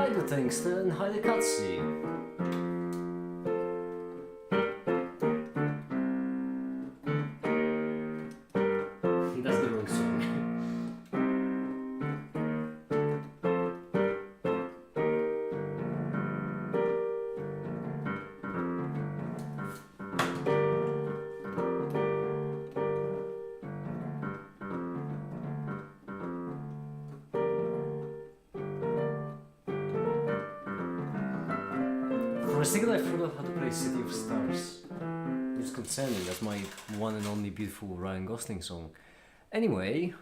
Hide the tungsten, hide the cutscene. That's the wrong song. For a second I forgot how to play City of Stars. It's concerning, that's my one and only beautiful Ryan Gosling song. Anyway...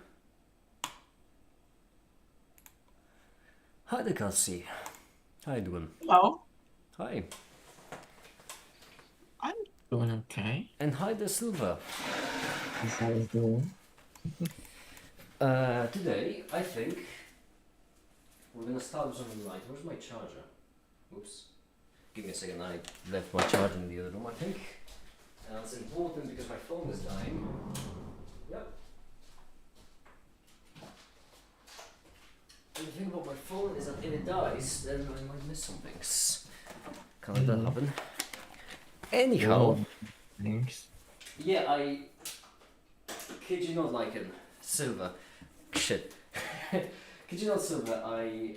Hi there, Kelsey. How you doing? Hello. Hi. I'm doing okay. And hi there, Silva. How are you doing? Today, I think we're gonna start with something light. Where's my charger? Oops. Give me a second, I left my charger in the other room, I think. And that's important because my phone is dying. Yep. And the thing about my phone is that if it dies, then I might miss some things. Can't let that happen. Anyhow. Whoa. Thanks. Yeah, I kid you not, like in Silver. Shit. Kid you not, Silver, I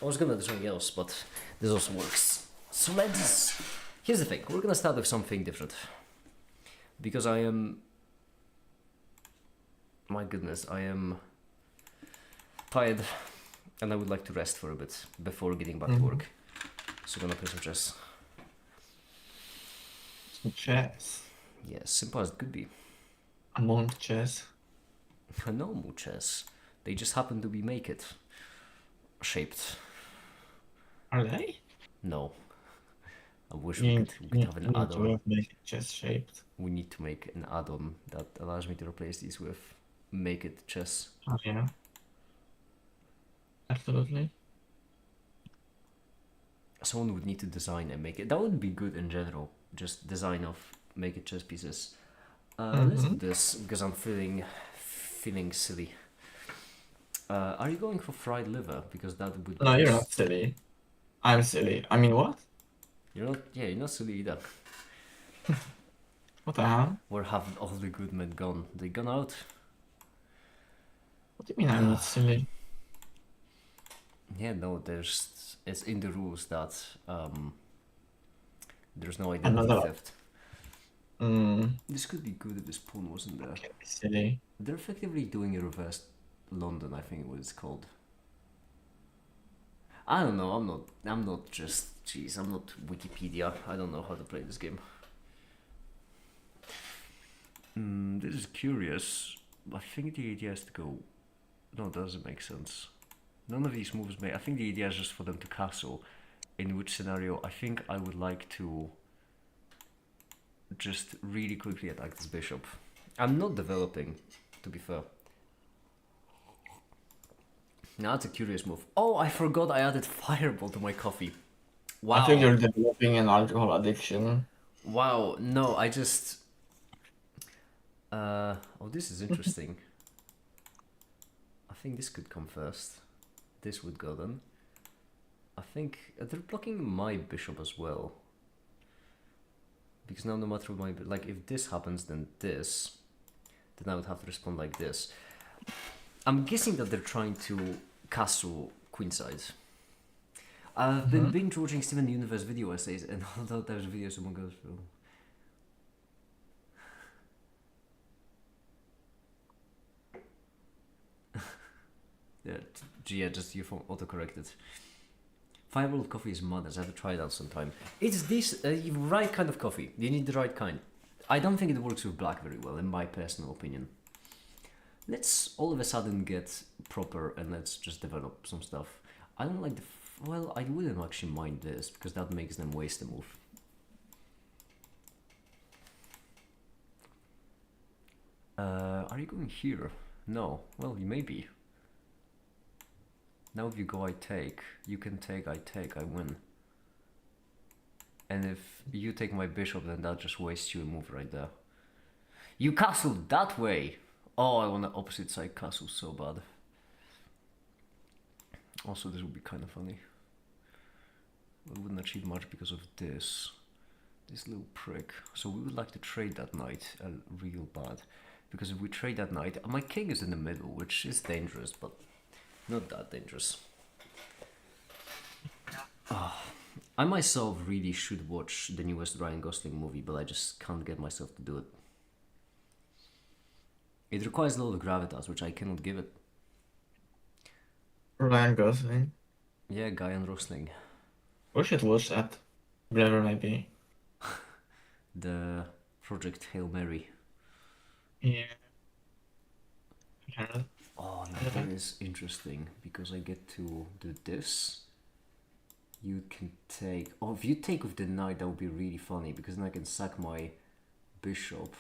was gonna do something else, but this also works. So here's the thing, we're gonna start with something different. Because I am... My goodness, I am tired and I would like to rest for a bit before getting back to work. So I'm gonna play some chess. Some chess. Yeah, simple as it could be. Among chess. Normal chess. They just happen to be make it shaped. Are they? No. I wish we could have an add-on. Make it chess shaped. We need to make an add-on that allows me to replace these with make it chess. Oh yeah. Absolutely. Someone would need to design and make it. That would be good in general. Just design of make it chess pieces. Let's do this because I'm feeling silly. Are you going for fried liver? Because that would. No, you're not silly. I'm silly. I mean, what? You're not. Yeah, you're not silly either. What the hell? Where have all the good men gone? They gone out. What do you mean I'm not silly? Yeah, no. It's in the rules that there's no identity theft. This could be good if the spoon wasn't there. Can't be silly. They're effectively doing a reverse London, I think what it's called. I don't know, I'm not just, jeez, I'm not Wikipedia. I don't know how to play this game. This is curious. I think the idea is to go... No, it doesn't make sense. None of these moves I think the idea is just for them to castle. In which scenario I think I would like to just really quickly attack this bishop. I'm not developing, to be fair. Now that's a curious move. Oh, I forgot I added fireball to my coffee. Wow. I think you're developing an alcohol addiction. Wow, no, I just... oh, this is interesting. I think this could come first. This would go then. I think they're blocking my bishop as well. Because now no matter what my... Like, if this happens, then this. Then I would have to respond like this. I'm guessing that they're trying to castle queenside. I've been binge watching Steven Universe video essays, and although there's videos someone goes through. Yeah, just your phone auto-corrected. Fireball coffee is madness. I have to try it out sometime. It's this right kind of coffee. You need the right kind. I don't think it works with black very well, in my personal opinion. Let's all of a sudden get proper and let's just develop some stuff. I don't like the... Well, I wouldn't actually mind this because that makes them waste a move. Are you going here? No. Well, you may be. Now if you go I take, you can take, I win. And if you take my bishop, then that just wastes you a move right there. You castled that way! Oh, I want the opposite side castle so bad. Also, this would be kind of funny. We wouldn't achieve much because of this. This little prick. So we would like to trade that knight real bad. Because if we trade that knight, my king is in the middle, which is dangerous, but not that dangerous. I myself really should watch the newest Ryan Gosling movie, but I just can't get myself to do it. It requires a lot of gravitas, which I cannot give it. Ryan Gosling. Yeah, Guy and Rosling. We should watch that. Whatever maybe. The Project Hail Mary. Yeah. Kinda. Oh, now that is interesting because I get to do this. You can take. Oh, if you take with the knight, that would be really funny because then I can sack my bishop,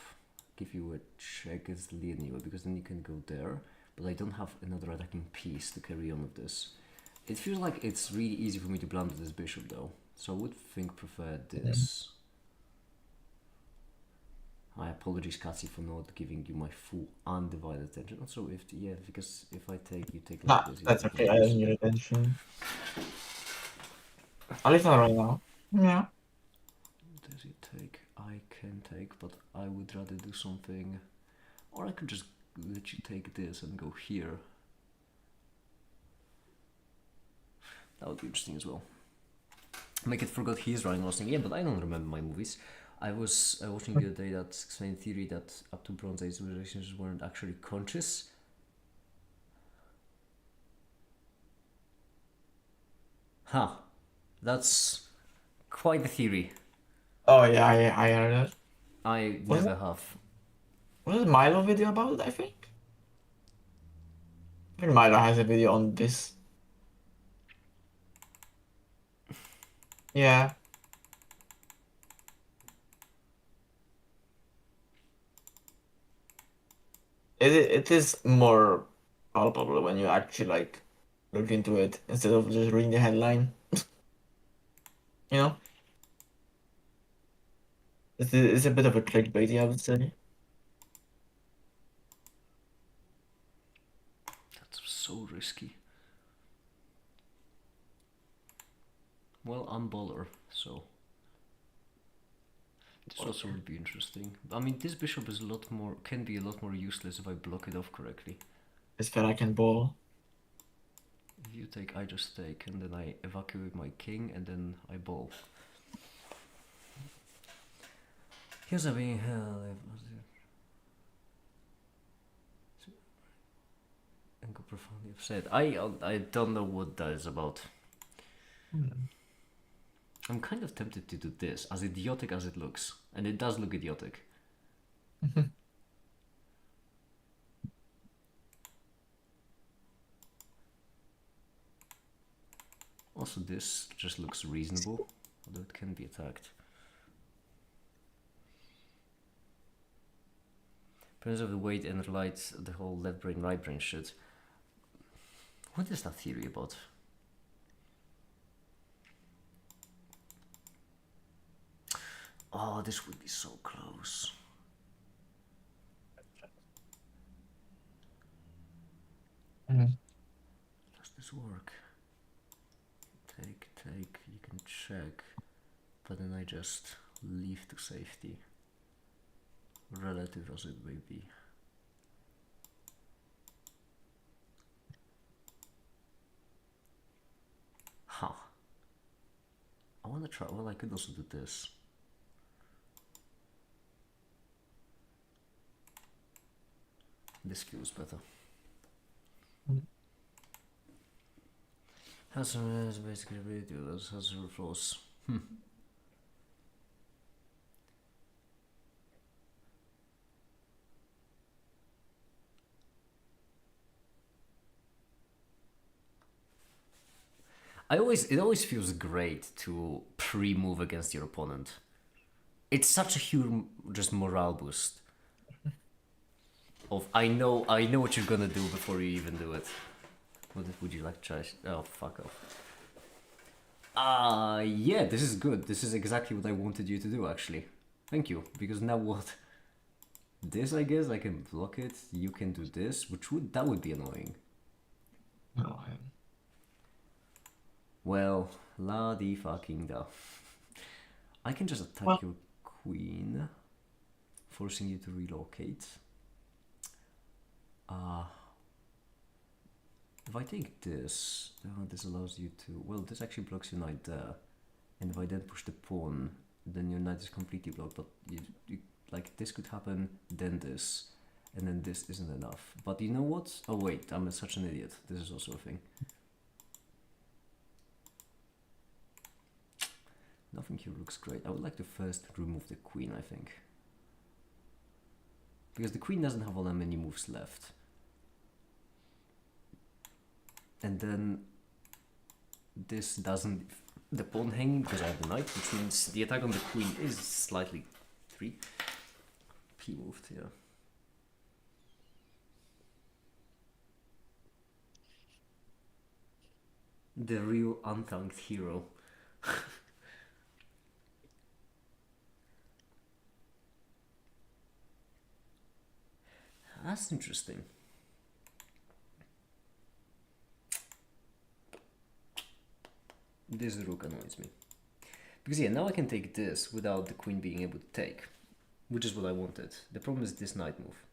give you a check against the lead anyway, because then you can go there. But I don't have another attacking piece to carry on with this. It feels like it's really easy for me to blunder this bishop though, so I would prefer this. My apologies, Katsi, for not giving you my full undivided attention. Also, because if I take, you take like this. That's okay. I don't need attention. I'll leave that right now. Yeah. Does it take? I can take, but I would rather do something. Or I could just let you take this and go here. That would be interesting as well. Make it forgot he's Ryan Gosling. Yeah, but I don't remember my movies. I was watching the other day that explained theory that up to Bronze Age civilizations weren't actually conscious. Huh. That's quite the theory. Oh yeah, I heard that. I Was never it? have. Was it Milo video about it? I think. I think Milo has a video on this. Yeah. It is more palpable when you actually like look into it instead of just reading the headline. You know? It's a bit of a clickbaity, I would say. That's so risky. Well, I'm baller, so this also would be interesting. I mean, this bishop is can be a lot more useless if I block it off correctly. It's that I can ball. If you take, I just take, and then I evacuate my king, and then I ball. Here's a being hell. And go profoundly upset. I don't know what that is about. I'm kind of tempted to do this, as idiotic as it looks, and it does look idiotic. Also, this just looks reasonable, although it can be attacked. Prince of the weight and light, the whole left brain, right brain shit. What is that theory about? Oh, this would be so close. Does this work? Take, you can check, but then I just leave to safety. Relative as it may be. Huh. I wanna try, well, I could also do this. This feels better. Has some basically radio, has some flaws. It always feels great to pre-move against your opponent. It's such a huge just morale boost. Of I know what you're gonna do before you even do it. What would you like to try? Oh, fuck off. Yeah, this is good. This is exactly what I wanted you to do, actually. Thank you, because now what? This, I guess, I can block it. You can do this, that would be annoying. No, Well, la di fucking da. I can just Well, attack your queen, forcing you to relocate. If I take this, this allows you to. Well, this actually blocks your knight there. And if I then push the pawn, then your knight is completely blocked. But you like this could happen, then this, and then this isn't enough. But you know what? Oh wait, I'm such an idiot. This is also a thing. Nothing here looks great. I would like to first remove the queen, I think. Because the queen doesn't have all that many moves left. And then this doesn't... The pawn hanging because I have the knight, which means the attack on the queen is slightly 3. He moved, yeah. The real untanked hero. That's interesting. This rook annoys me. Because yeah, now I can take this without the queen being able to take. Which is what I wanted. The problem is this knight move.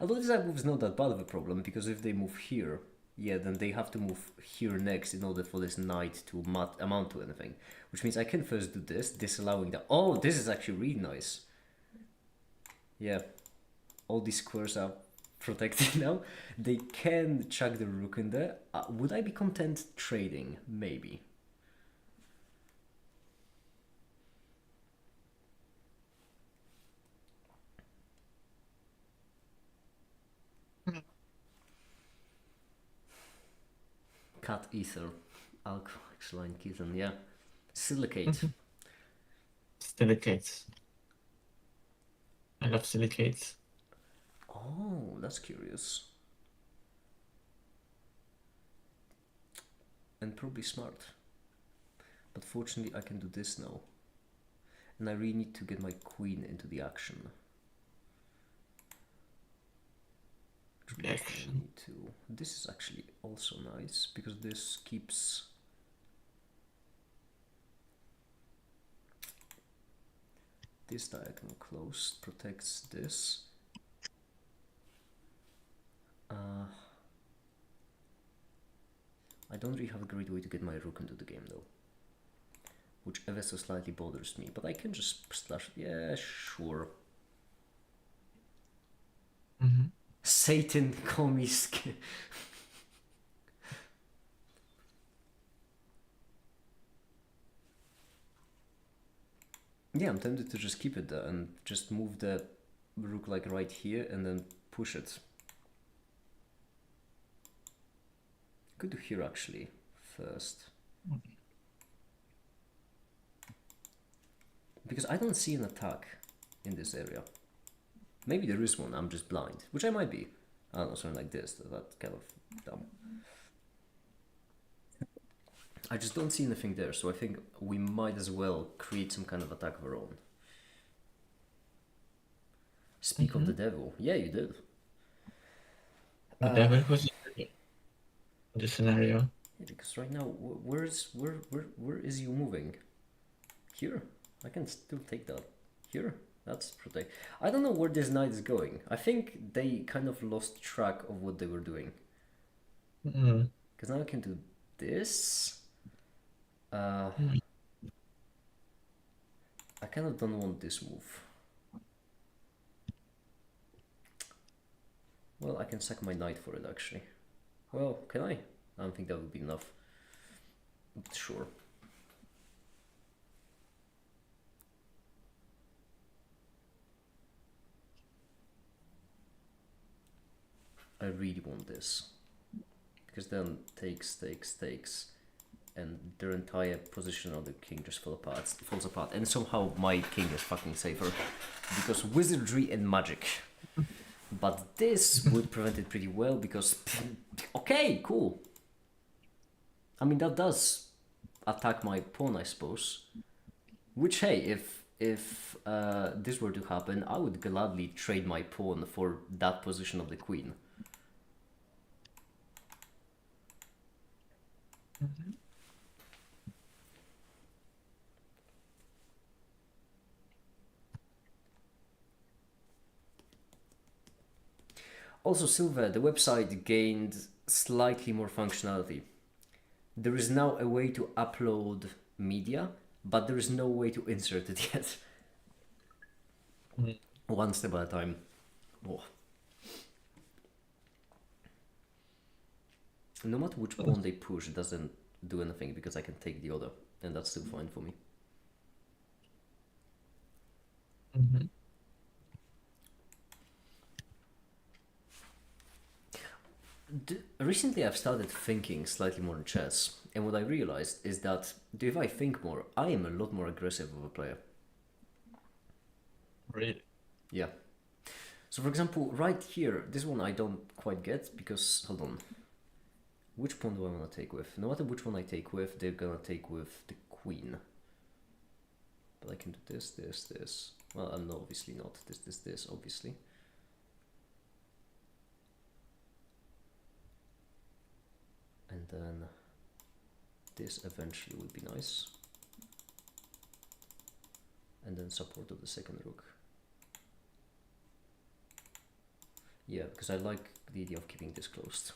Although this knight move is not that bad of a problem, because if they move here, yeah, then they have to move here next in order for this knight to amount to anything. Which means I can first do this, disallowing that. Oh, this is actually really nice. Yeah. All these squares are protected now. They can chuck the rook in there. Would I be content trading? Maybe. Cat ether, alkaline kitten, yeah. Silicate. silicates. I love silicates. Oh, that's curious. And probably smart. But fortunately I can do this now. And I really need to get my queen into the action. Action. This is actually also nice because this keeps this diagonal closed, protects this. I don't really have a great way to get my rook into the game though, which ever so slightly bothers me, but I can just slash. Yeah, sure. Satan, call me Yeah, I'm tempted to just keep it there and just move the rook like right here and then push it. Could do here actually first. Because I don't see an attack in this area. Maybe there is one, I'm just blind, which I might be. I don't know, something like this, that's kind of dumb. I just don't see anything there, so I think we might as well create some kind of attack of our own. Speak of the devil. Yeah, you did. The devil was the scenario. Yeah, because right now, where is you moving? Here. I can still take that. Here. That's protect. I don't know where this knight is going. I think they kind of lost track of what they were doing. Because now I can do this. I kind of don't want this move. Well, I can sack my knight for it actually. Well, can I? I don't think that would be enough. But sure. I really want this. Because then takes, and their entire position of the king just falls apart. And somehow my king is fucking safer. Because wizardry and magic. But this would prevent it pretty well because... Okay, cool. I mean, that does attack my pawn, I suppose. Which, hey, if this were to happen, I would gladly trade my pawn for that position of the queen. Also, Silva, the website gained slightly more functionality. There is now a way to upload media, but there is no way to insert it yet. Mm. One step at a time. Oh. No matter which pawn they push, it doesn't do anything because I can take the other, and that's still fine for me. Mhm. Recently, I've started thinking slightly more in chess, and what I realized is that if I think more, I am a lot more aggressive of a player. Really? Yeah. So, for example, right here, this one I don't quite get because, hold on, which pawn do I want to take with? No matter which one I take with, they're gonna take with the queen. But I can do this, this, this. Well, no, obviously not. This, obviously. And then this eventually would be nice. And then support of the second rook. Yeah, because I like the idea of keeping this closed.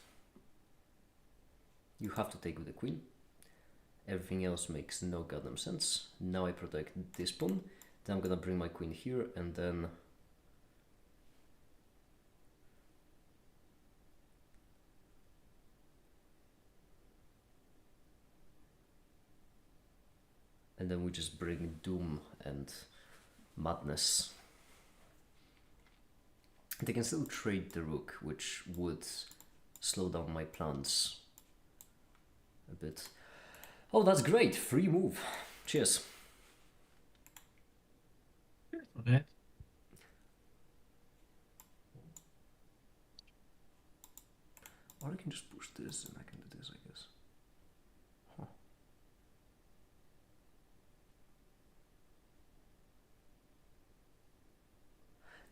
You have to take with the queen. Everything else makes no goddamn sense. Now I protect this pawn. Then I'm gonna bring my queen here and then... And then we just bring doom and madness. They can still trade the rook, which would slow down my plans a bit. Oh, that's great. Free move. Cheers. Okay. Or I can just push this and I can do this, I guess. Huh.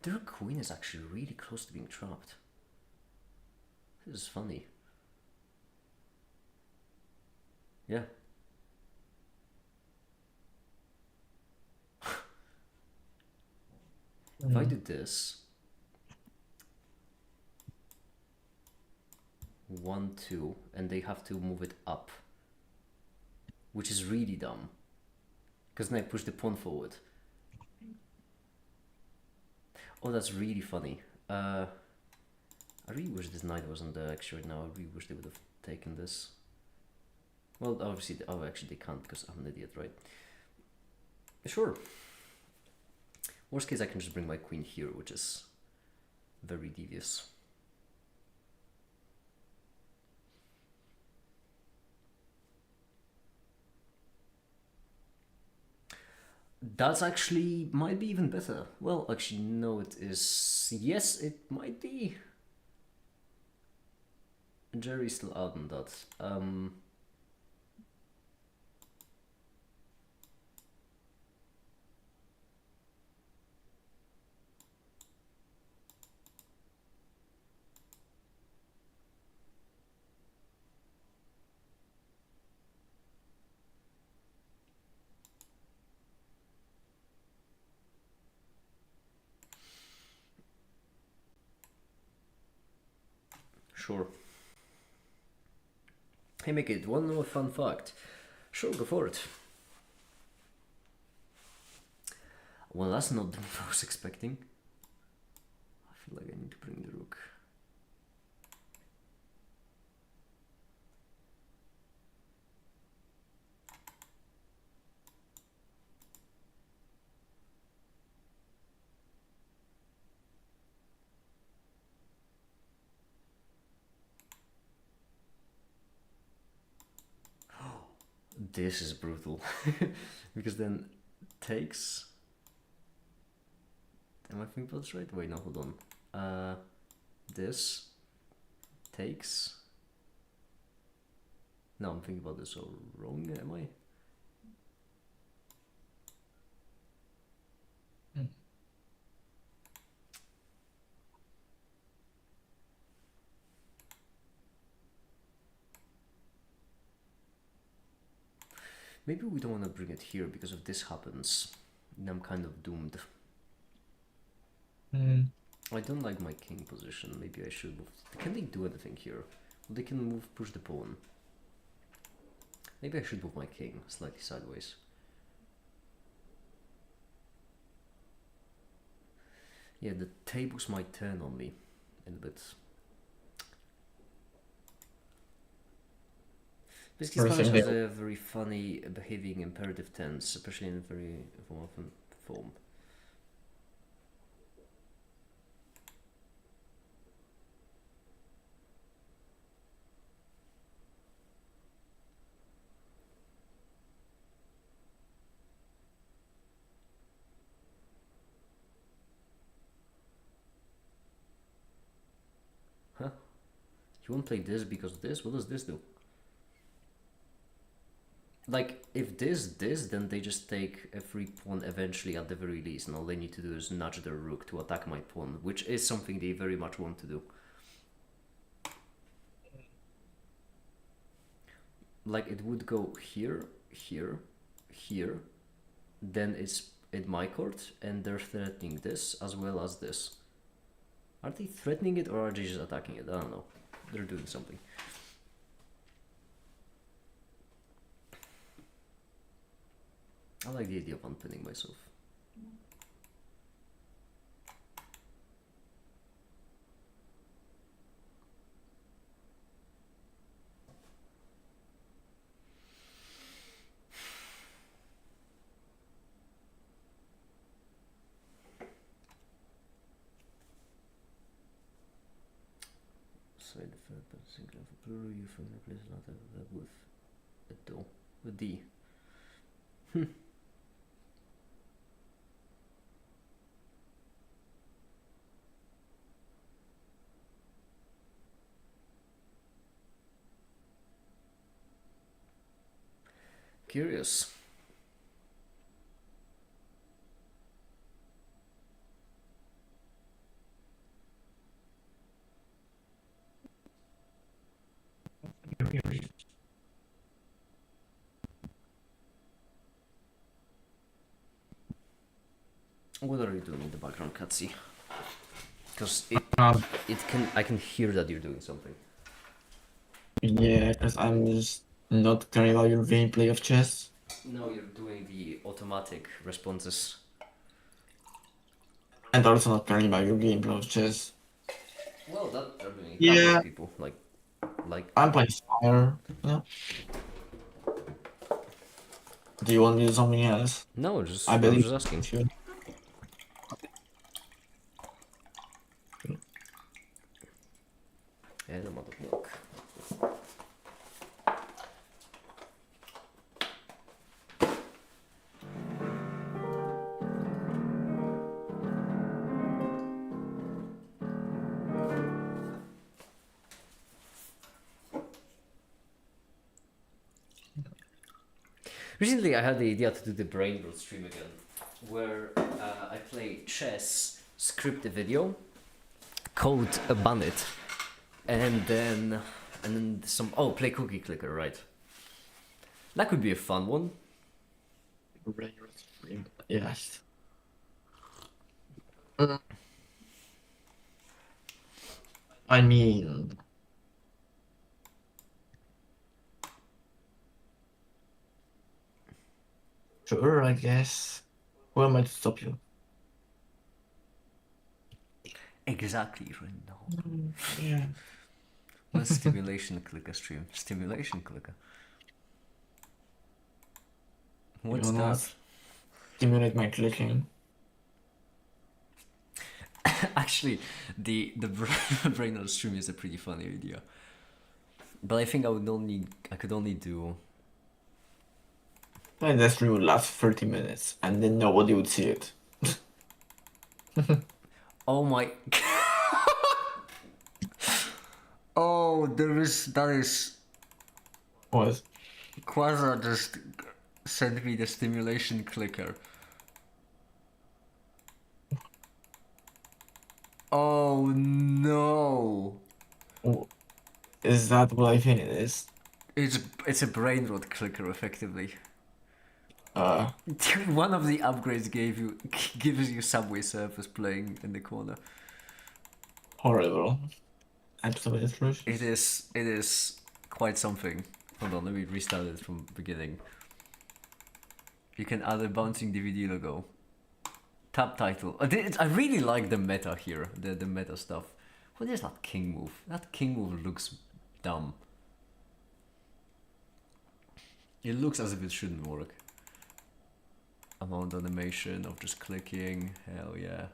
Their queen is actually really close to being trapped. This is funny. Yeah. If I do this, 1, 2, and they have to move it up, which is really dumb, because then I push the pawn forward. Oh, that's really funny. I really wish this knight wasn't there actually right now. I really wish they would have taken this. Well, obviously, oh, actually they can't because I'm an idiot, right? Sure. Worst case, I can just bring my queen here, which is very devious. That's actually might be even better. Well, actually, no, it is. Yes, it might be. Jerry's still out on that. Sure. Hey, make it one more fun fact. Sure, go for it. Well, that's not the move I was expecting. I feel like I need to bring the rook. This is brutal. Because then takes... Am I thinking about this right? Wait, no, hold on. This takes... No, I'm thinking about this all wrong, am I? Mm. Maybe we don't want to bring it here because if this happens, then I'm kind of doomed. Mm. I don't like my king position. Maybe I should move. Can they do anything here? They can move, push the pawn. Maybe I should move my king slightly sideways. Yeah, the tables might turn on me in a bit. Basically, Spanish has a very funny behaving imperative tense, especially in a very often form. Huh? You won't play this because of this? What does this do? Like, if this, then they just take a free pawn eventually at the very least, and all they need to do is nudge their rook to attack my pawn, which is something they very much want to do. Like, it would go here, here, here, then it's in my court, and they're threatening this as well as this. Are they threatening it or are they just attacking it? I don't know. They're doing something. I like the idea of unpinning myself. Side third, but single of a plural, you from replace not that with a do, with D. Curious. What are you doing in the background, Katsi? Because I can hear that you're doing something. Yeah, because I'm just not caring about your gameplay of chess. No, you're doing the automatic responses. And also not caring about your gameplay of chess. Well, that are doing Yeah. a couple of people. Like I'm playing Fire. Yeah. Do you want to do something else? no, just I I believe was just asking. you. And I'm out of milk. Recently, I had the idea to do the brain rot stream again, where I play chess, script a video, code a Bannet, and then some play cookie clicker, right? That could be a fun one. Yes. I mean, sure, I guess. Who am I to stop you? Exactly, right now. Yeah. What's stimulation clicker stream? Stimulation clicker. What's You wanna that? stimulate my clicking. Actually, the brain rot stream is a pretty funny idea. But I think I could only do. And that stream would last 30 minutes, and then nobody would see it. Oh my. Oh, that is. What? Quasar just sent me the stimulation clicker. Oh no! Is that what I think it is? It's a brain rot clicker, effectively. Uh, One of the upgrades gives you Subway Surfers playing in the corner. horrible. Absolutely It atrocious. is quite something. Hold on, let me restart it from beginning. You can add a bouncing DVD logo. Tab title. I really like the meta here, the meta stuff. What is that king move? That king move looks dumb. It looks as if it shouldn't work. Amount animation of just clicking, hell yeah.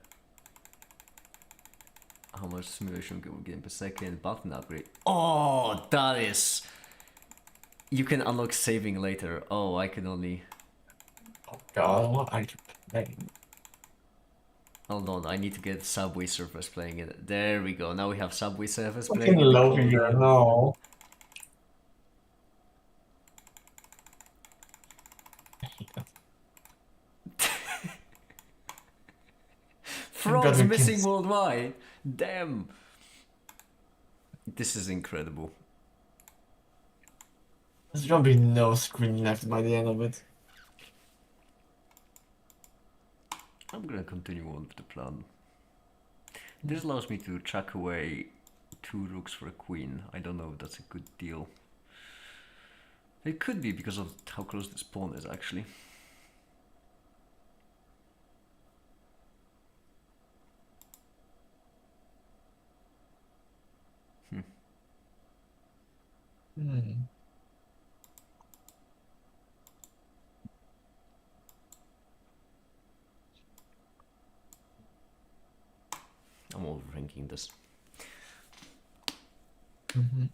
How much simulation can we get per second? Button upgrade. Oh, that is... You can unlock saving later. Oh, I can only... Oh god, what are you playing? Hold on, I need to get Subway Surfers playing it. There we go. Now we have Subway Surfers Fucking playing in the love here, Coliseum. no. Frogs we missing can- worldwide. Damn. This is incredible. There's gonna be no screen left by the end of it. I'm gonna continue on with the plan. This allows me to chuck away 2 rooks for a queen. I don't know if that's a good deal. It could be because of how close the pawn is actually. Hmm. I'm overthinking this. Mm-hmm.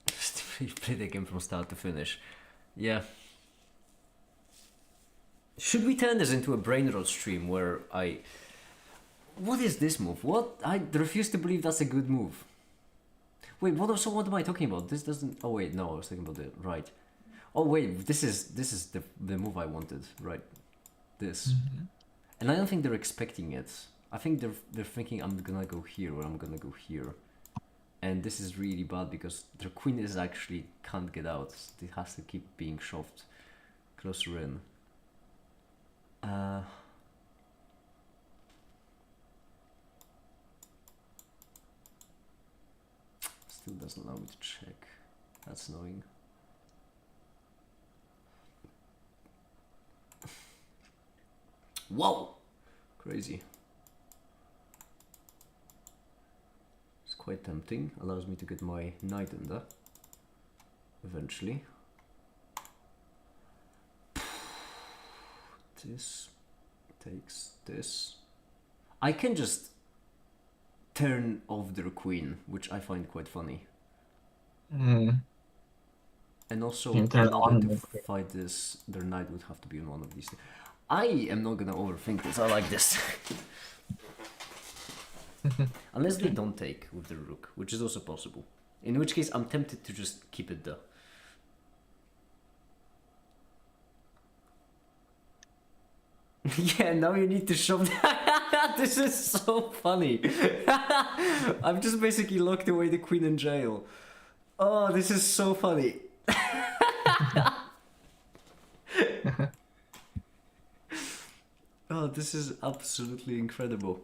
Just play the game from start to finish. Yeah. Should we turn this into a brain rot stream where I... What is this move? What? I refuse to believe that's a good move. Wait, so what am I talking about? This doesn't... Oh wait, no, I was talking about the right. Oh wait, this is the move I wanted, right? This. Mm-hmm. And I don't think they're expecting it. I think they're thinking I'm gonna go here or I'm gonna go here. And this is really bad because their queen is actually can't get out. It has to keep being shoved closer in. Still doesn't allow me to check. That's annoying. Whoa! Crazy. It's quite tempting. Allows me to get my knight in there. Eventually. This takes this. I can just turn off their queen, which I find quite funny. Mm. And also, You in turn order on to the queen. fight this, their knight would have to be on one of these. I am not gonna overthink this. I like this. Unless they don't take with the rook, which is also possible. In which case, I'm tempted to just keep it there. Yeah, now you need to shove. This is so funny. I've just basically locked away the queen in jail. Oh, this is so funny. Oh, this is absolutely incredible.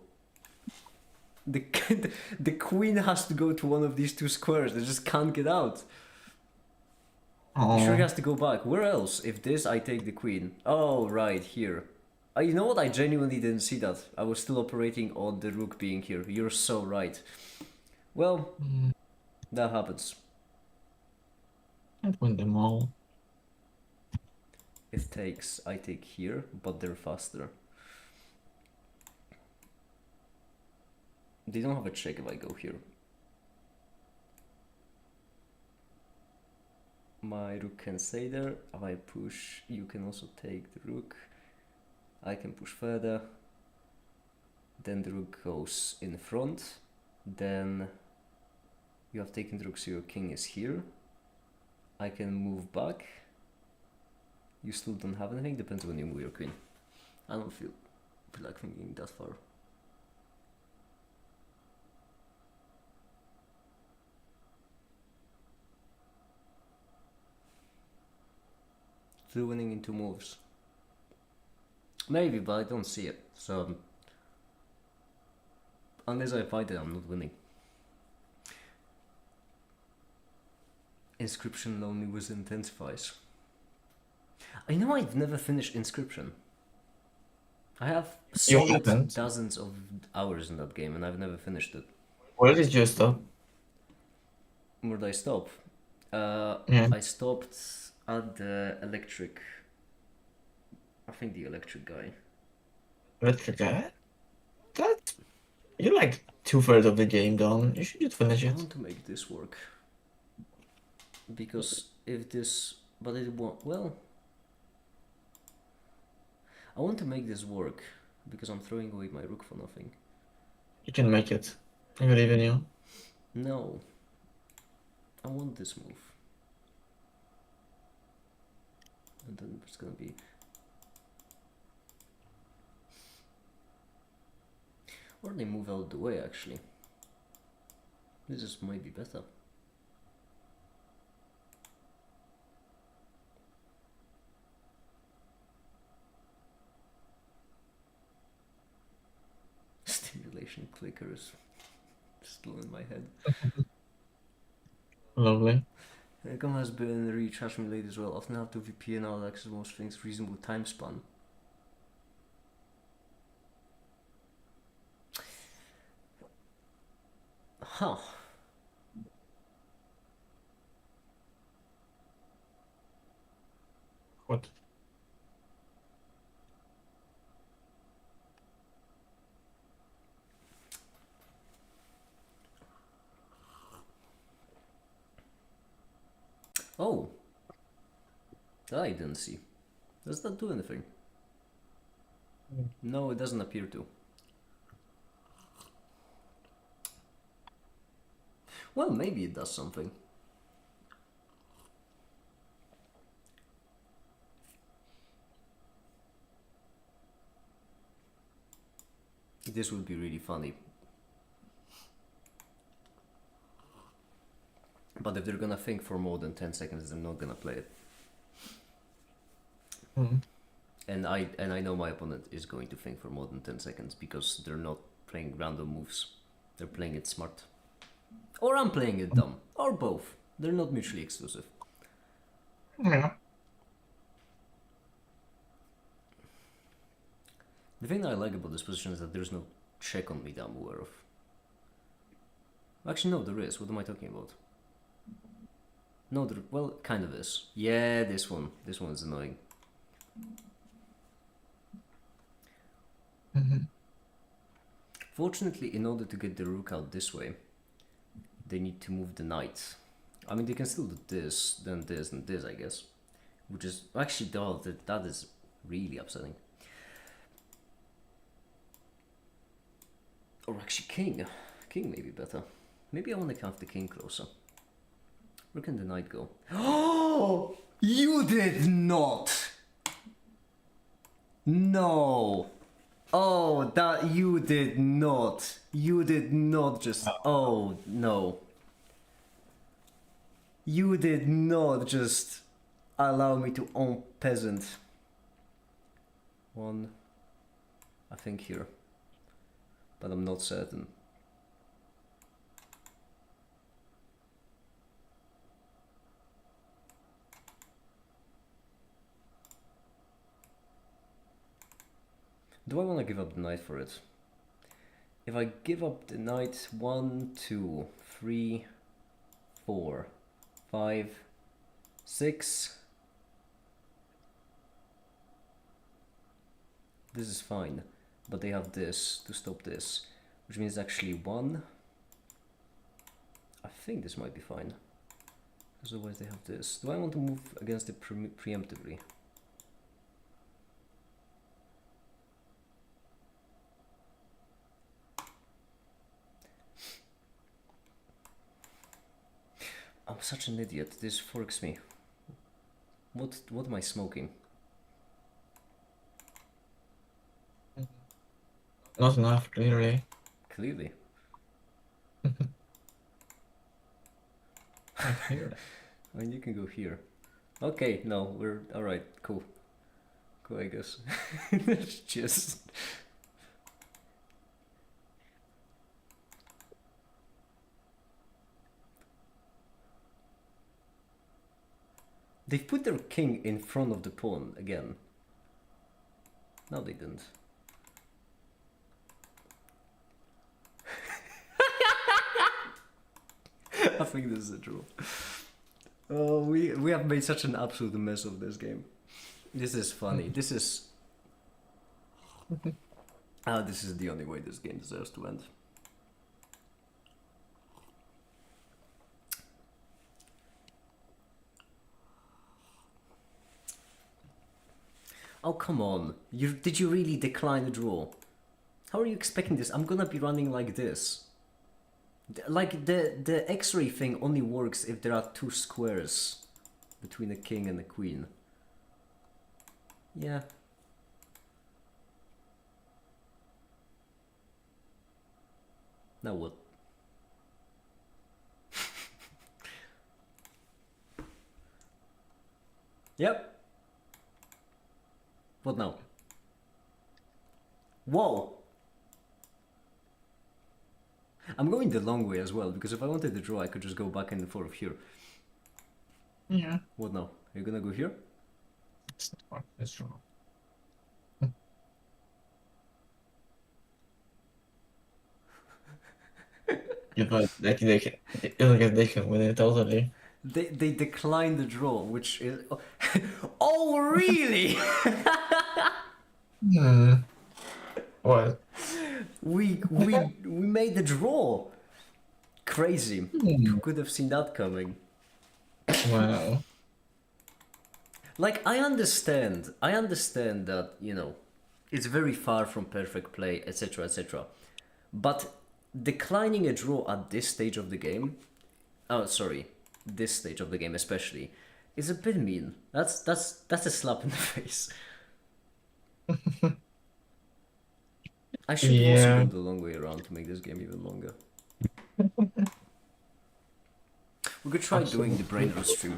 The the queen has to go to one of these 2 squares. They just can't get out. Oh. He sure has to go back. Where else? If this, I take the queen. Oh, right, here. You know what? I genuinely didn't see that. I was still operating on the rook being here. You're so right. Well, that happens. I'd win them all. It takes, I take here, but they're faster. They don't have a check if I go here. My rook can stay there. If I push, you can also take the rook. I can push further. Then the rook goes in front. Then you have taken the rook, so your king is here. I can move back. You still don't have anything. Depends when you move your queen. I don't feel like thinking that far. Still winning in 2 moves. Maybe, but I don't see it. So unless I fight it, I'm not winning. Inscription loneliness intensifies. I know I've never finished Inscription. I have You solid haven't. dozens of hours in that game and I've never finished it. Where did you stop? Where did I stop? Yeah. I stopped at the electric. I think the electric guy. Electric Eye? That you're like 2/3 of the game done. You should just finish I it. want to make this work. Because if this. But it won't. Well. I want to make this work because I'm throwing away my rook for nothing. You can make it. I believe in you. No. I want this move. And then it's gonna be. Or they move out of the way actually. This is maybe better. Stimulation clickers still in my head. Lovely. Checkup has been recharged me late as well. Often have to VPN out access most things reasonable time span. Huh. What? Oh. That I didn't see. Does that do anything? No, it doesn't appear to. Well, maybe it does something. This would be really funny. But if they're gonna think for more than 10 seconds, they're not gonna play it. Mm. And I know my opponent is going to think for more than 10 seconds because they're not playing random moves. They're playing it smart. Or I'm playing it dumb. Or both. They're not mutually exclusive. Yeah. The thing I like about this position is that there's no check on me that I'm aware of. Actually, no, there is. What am I talking about? No, there, well, kind of is. Yeah, this one. This one is annoying. Mhm. Fortunately, in order to get the rook out this way, they need to move the knight. I mean, they can still do this, then this, and this, I guess. Which is actually, that is really upsetting. Or actually, king. King may be better. Maybe I want to have the king closer. Where can the knight go? Oh, you did not. No. Oh, that you did not. You did not just. Oh no. You did not just allow me to own peasant. One, I think here, but I'm not certain. Do I want to give up the knight for it? If I give up the knight, 1, 2, 3, 4, 5, 6. This is fine, but they have this to stop this, which means actually 1. I think this might be fine, because otherwise they have this. Do I want to move against it preemptively? I'm such an idiot. This forks me. What am I smoking? Not enough, clearly. Clearly. Here. I mean, you can go here. Okay, no, we're alright, cool. Cool, I guess. It's just. They've put their king in front of the pawn again. No, they didn't. I think this is a draw. Oh, we have made such an absolute mess of this game. This is funny. This is... this is the only way this game deserves to end. Oh, come on. Did you really decline a draw? How are you expecting this? I'm gonna be running like this. Like, the X-ray thing only works if there are two squares between a king and a queen. Yeah. Now what? Yep. What now? Whoa! I'm going the long way as well, because if I wanted to draw, I could just go back and forth here. Yeah. What now? Are you gonna go here? That's true. Yeah, but they can win it totally. They declined the draw, which is... Oh, really? What? We made the draw. Crazy. Who could have seen that coming? Wow. Like, I understand that, you know, it's very far from perfect play, etc., etc. But declining a draw at this stage of the game, this stage of the game especially, is a bit mean. That's a slap in the face. I should also go the long way around to make this game even longer. We could try doing the brain rot stream,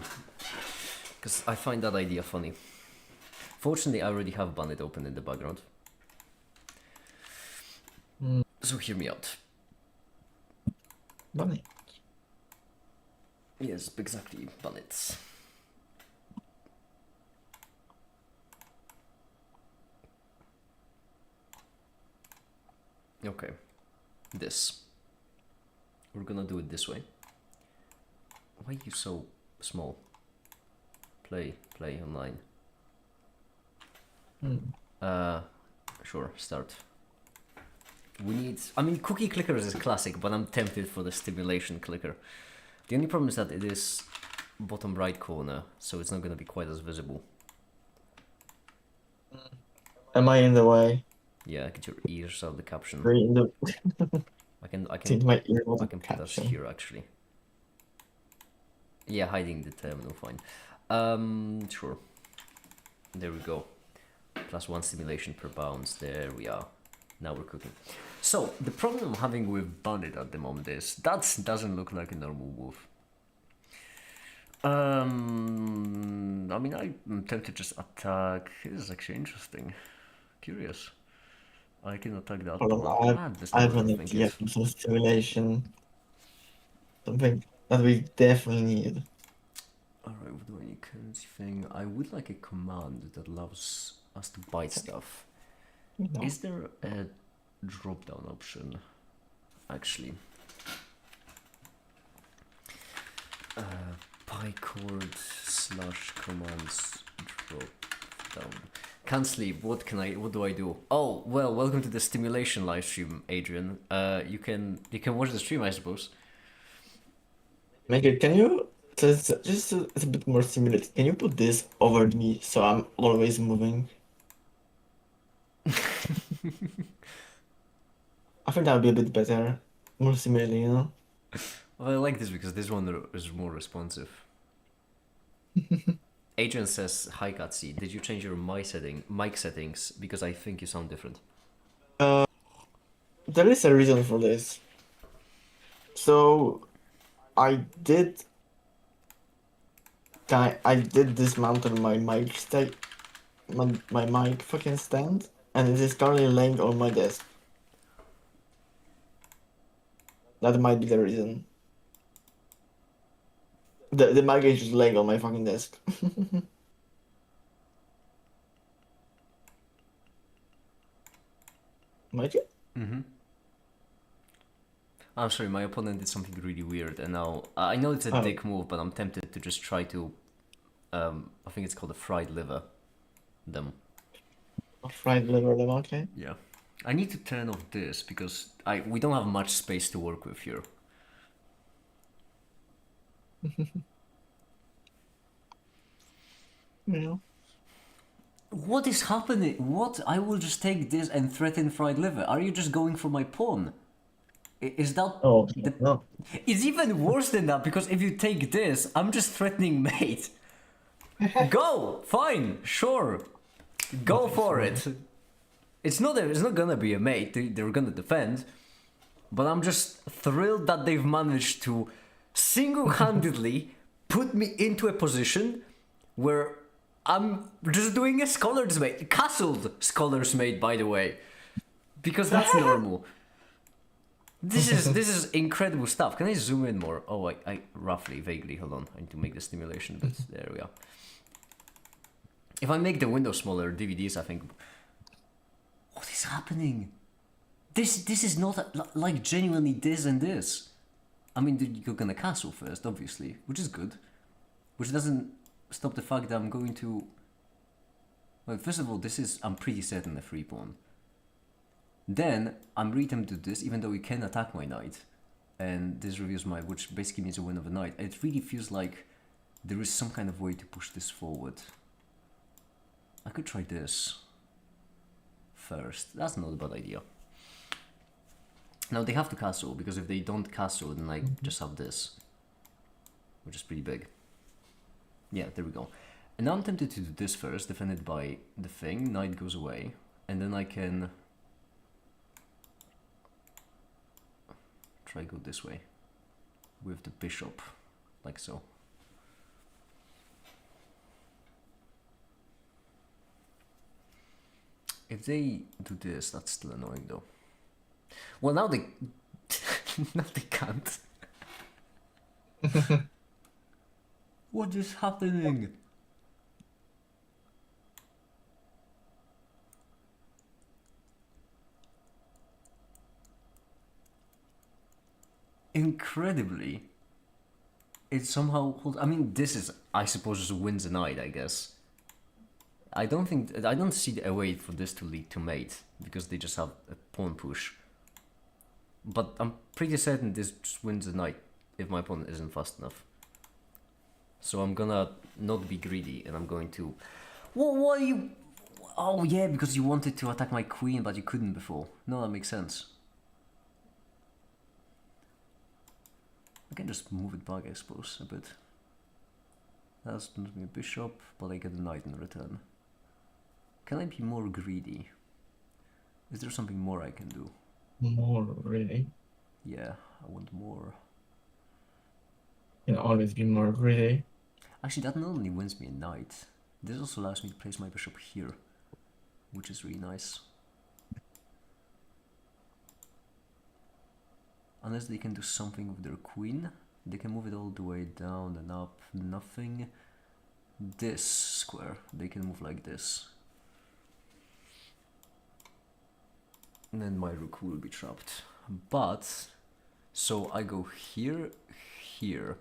because I find that idea funny. Fortunately, I already have Bandit open in the background. So hear me out. Bunny. Yes, exactly, Bandits. Okay, this. We're gonna do it this way. Why are you so small? Play online. Sure, start. We need... I mean, cookie clickers is classic, but I'm tempted for the stimulation clicker. The only problem is that it is bottom right corner, so it's not gonna be quite as visible. Am I in the way? Yeah, get your ears out of the caption. I can put us here actually. Yeah, hiding the terminal, fine. Sure. There we go. +1 stimulation per bounce. There we are. Now we're cooking. So the problem I'm having with Bandit at the moment is that doesn't look like a normal move. I mean, I'm tempted to just attack. This is actually interesting. Curious. I can attack that one. I have an idea for some stimulation. Something that we definitely need. Alright, what do I need? Currency thing. I would like a command that allows us to bite stuff. No. Is there a drop down option? Actually. Pycord / commands drop down. Can't sleep. What do I do? Oh, well, welcome to the stimulation live stream, Adrian. You can watch the stream, I suppose. Make it, can you just it's a bit more stimulated. Can you put this over me so I'm always moving? I think that would be a bit better. More stimulating, you know? Well, I like this because this one is more responsive. Adrian says, "Hi Katsi, did you change your mic settings? Because I think you sound different." There is a reason for this. So, I did dismantle my mic my mic fucking stand, and it is currently laying on my desk. That might be the reason. The mag is just laying on my fucking desk. Might you? Mm-hmm. I'm sorry, my opponent did something really weird, and now I know it's a Oh. dick move, but I'm tempted to just try to. I think it's called a fried liver. Them. Fried liver, them, okay. Yeah. I need to turn off this because we don't have much space to work with here. Yeah. What is happening? What? I will just take this and threaten fried liver. Are you just going for my pawn? Is that Oh, the... no. It's even worse than that because if you take this, I'm just threatening mate. Go! Fine, sure. Go for it. It's not gonna be a mate. They're gonna defend. But I'm just thrilled that they've managed to single-handedly put me into a position where I'm just doing a scholar's mate. Castled scholar's mate, by the way. Because that's normal. This is incredible stuff. Can I zoom in more? Oh, I roughly, vaguely, hold on. I need to make the stimulation a bit. There we go. If I make the window smaller, DVDs, I think... What is happening? This is not like genuinely this and this. I mean, you're gonna castle first, obviously, which is good. Which doesn't stop the fact that I'm going to... Well, first of all, I'm pretty certain a free pawn. Then, I'm re-tempted to this, even though he can attack my knight. And this reveals my... which basically means a win of a knight. It really feels like there is some kind of way to push this forward. I could try this first. That's not a bad idea. Now they have to castle, because if they don't castle, then I just have this. Which is pretty big. Yeah, there we go. And now I'm tempted to do this first, defended by the thing, knight goes away. And then I can... try go this way. With the bishop, like so. If they do this, that's still annoying though. Well, now they... now they can't. What is happening? Incredibly, it somehow holds... I mean, this is, I suppose, just wins a knight, I guess. I don't see a way for this to lead to mate, because they just have a pawn push. But I'm pretty certain this just wins a knight if my opponent isn't fast enough. So I'm gonna not be greedy, and I'm going to... What are you... Oh yeah, because you wanted to attack my queen, but you couldn't before. No, that makes sense. I can just move it back, I suppose, a bit. That's not me a bishop, but I get a knight in return. Can I be more greedy? Is there something more I can do? More, really? Yeah, I want more. Can always be more greedy. Actually, that not only wins me a knight, this also allows me to place my bishop here, which is really nice. Unless they can do something with their queen, they can move it all the way down and up, nothing. This square, they can move like this. And then my rook will be trapped. But, so I go here, here.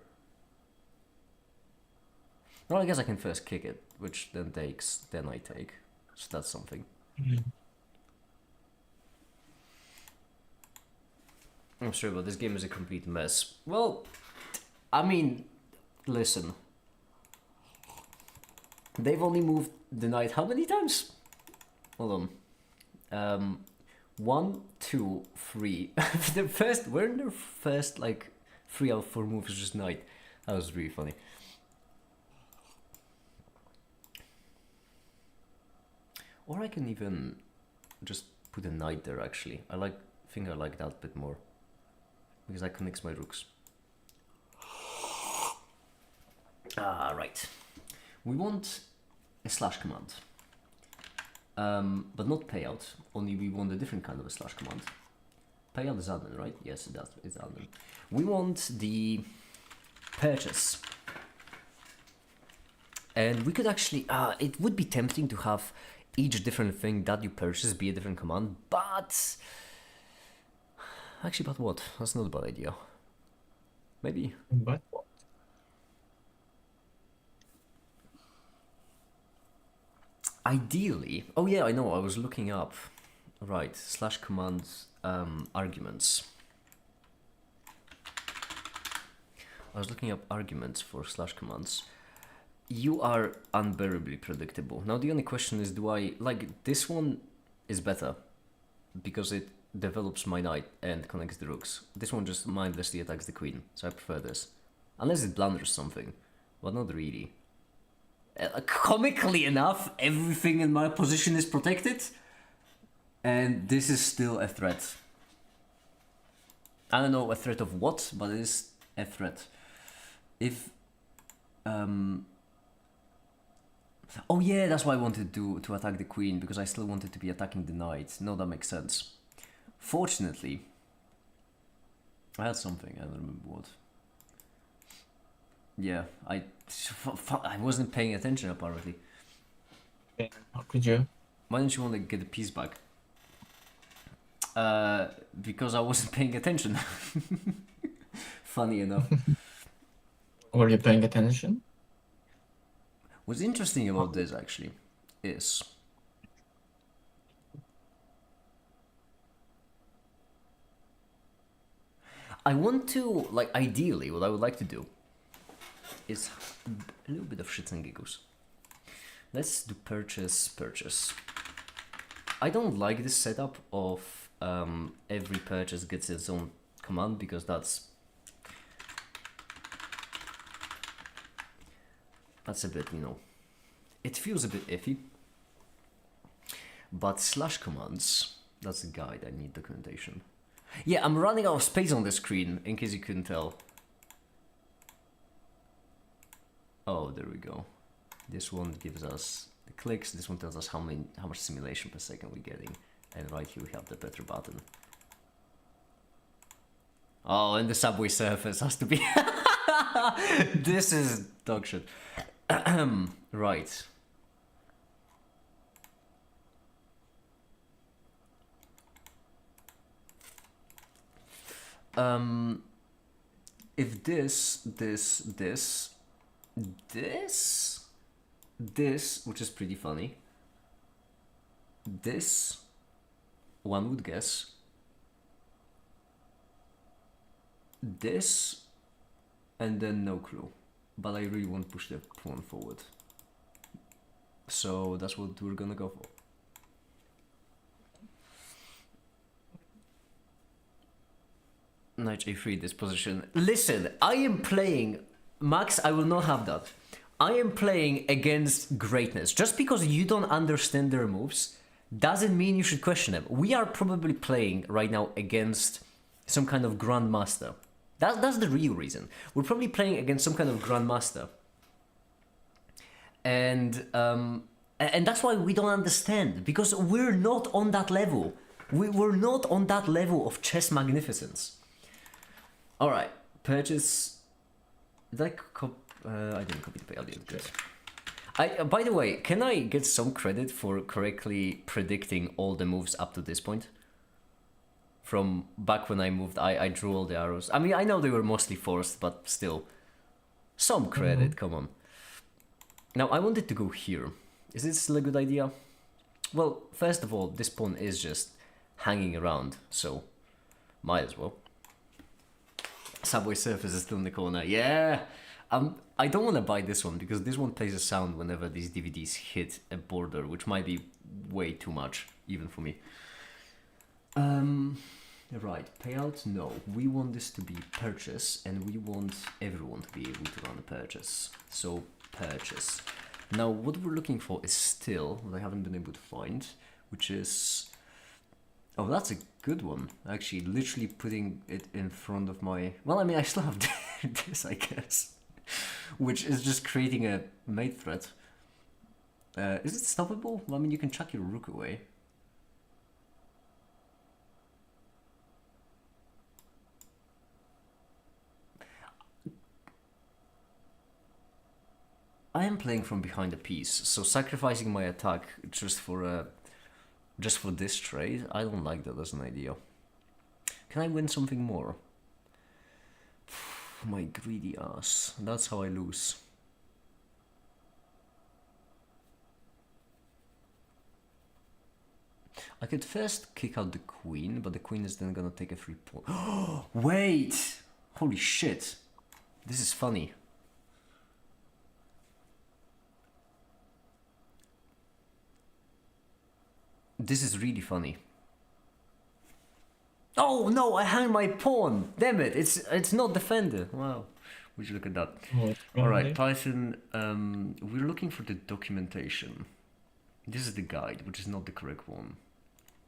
Well, I guess I can first kick it, which then I take. So that's something. I'm sorry, but this game is a complete mess. Well, I mean, listen. They've only moved the knight how many times? Hold on. 1, 2, 3. Weren't their first, like, 3 out of 4 moves just knight? That was really funny. Or I can even just put a knight there, actually. I think I like that a bit more. Because that connects my rooks. Ah, right. We want a slash command. But not payout. Only we want a different kind of a slash command. Payout is admin, right? Yes, it's admin. We want the purchase. And we could actually, it would be tempting to have each different thing that you purchase be a different command, but actually, but what? That's not a bad idea. Maybe. But Ideally, oh yeah, I know, I was looking up, right, slash commands arguments. I was looking up arguments for slash commands. You are unbearably predictable. Now the only question is, do I, like, this one is better because it develops my knight and connects the rooks. This one just mindlessly attacks the queen, so I prefer this. Unless it blunders something, but not really. Comically enough, everything in my position is protected, and this is still a threat. I don't know a threat of what, but it is a threat. If oh yeah, that's why I wanted to attack the queen, because I still wanted to be attacking the knight. No, that makes sense. Fortunately, I had something, I don't remember what. Yeah, I wasn't paying attention apparently. how could you? Why don't you want to get the piece back? Because I wasn't paying attention. Funny enough. Were you paying attention? What's interesting about this actually is I want to, like, ideally, what I would like to do is a little bit of shits and giggles. Let's do purchase. I don't like this setup of every purchase gets its own command, because that's a bit, you know, it feels a bit iffy. But slash commands, that's a guide, I need documentation. Yeah, I'm running out of space on the screen, in case you couldn't tell. Oh, there we go. This one gives us the clicks, this one tells us how much simulation per second we're getting. And right here we have the better button. Oh, and the subway surface has to be... This is dog shit. Right. If this, which is pretty funny, this, one would guess, this, and then no clue. But I really want to push the pawn forward. So that's what we're gonna go for. Knight a3, this position. Listen, I am playing... Max, I will not have that. I am playing against greatness. Just because you don't understand their moves doesn't mean you should question them. We are probably playing right now against some kind of grandmaster. That's the real reason. We're probably playing against some kind of grandmaster. And that's why we don't understand. Because we're not on that level. We're not on that level of chess magnificence. Alright, purchase. Did I I didn't copy the payout yet. Good. By the way, can I get some credit for correctly predicting all the moves up to this point? From back when I moved, I drew all the arrows. I mean, I know they were mostly forced, but still. Some credit, come on. Now, I wanted to go here. Is this still a good idea? Well, first of all, this pawn is just hanging around, so might as well. Subway surface is still in the corner. Yeah! I don't want to buy this one, because this one plays a sound whenever these DVDs hit a border, which might be way too much, even for me. Right, payout, no. We want this to be purchase, and we want everyone to be able to run a purchase. So, purchase. Now, what we're looking for is still, what I haven't been able to find, which is... Oh, that's a good one. Actually, literally putting it in front of my... Well, I mean, I still have this, I guess. Which is just creating a mate threat. Is it stoppable? Well, I mean, you can chuck your rook away. I am playing from behind a piece, so sacrificing my attack just for this trade, I don't like that as an idea. Can I win something more? My greedy ass. That's how I lose. I could first kick out the queen, but the queen is then gonna take a free pawn. Wait! Holy shit. This is funny. This is really funny. Oh no, I hang my pawn! Damn it, it's not defended. Wow. Would you look at that? Alright, Python, we're looking for the documentation. This is the guide, which is not the correct one.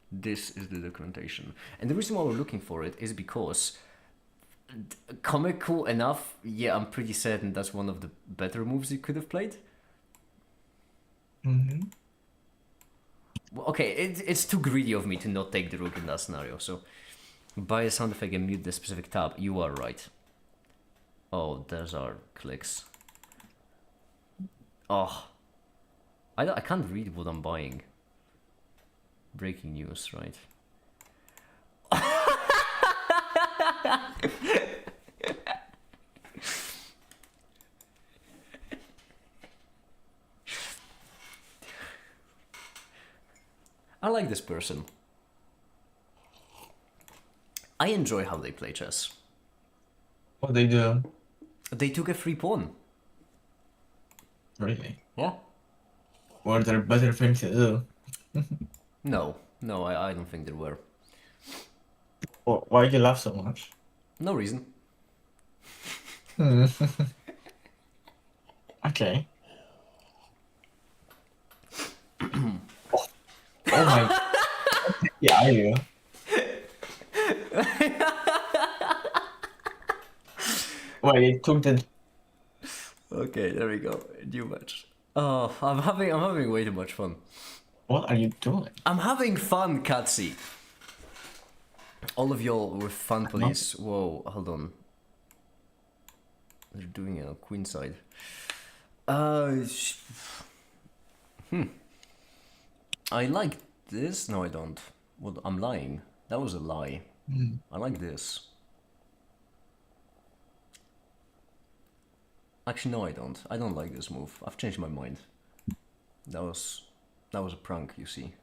This is the documentation. And the reason why we're looking for it is because, comical enough, yeah, I'm pretty certain that's one of the better moves you could have played. Well, okay, it's too greedy of me to not take the rook in that scenario, so by a sound effect and mute the specific tab, you are right. Oh, there's our clicks. Oh, I can't read what I'm buying. Breaking news, right? I like this person. I enjoy how they play chess. What they do? They took a free pawn. Really? Yeah? Were there better things to do? No, I don't think there were. Why do you laugh so much? No reason. Okay. Oh my. Yeah, are you? Wait, it took the. Okay, there we go. New match. Oh, I'm having way too much fun. What are you doing? I'm having fun, Katsi. All of y'all were fun police. Whoa, hold on. They're doing it on queen side. I like this. No, I don't. Well, I'm lying. That was a lie. I like this. Actually, no, I don't. I don't like this move. I've changed my mind. That was a prank, you see.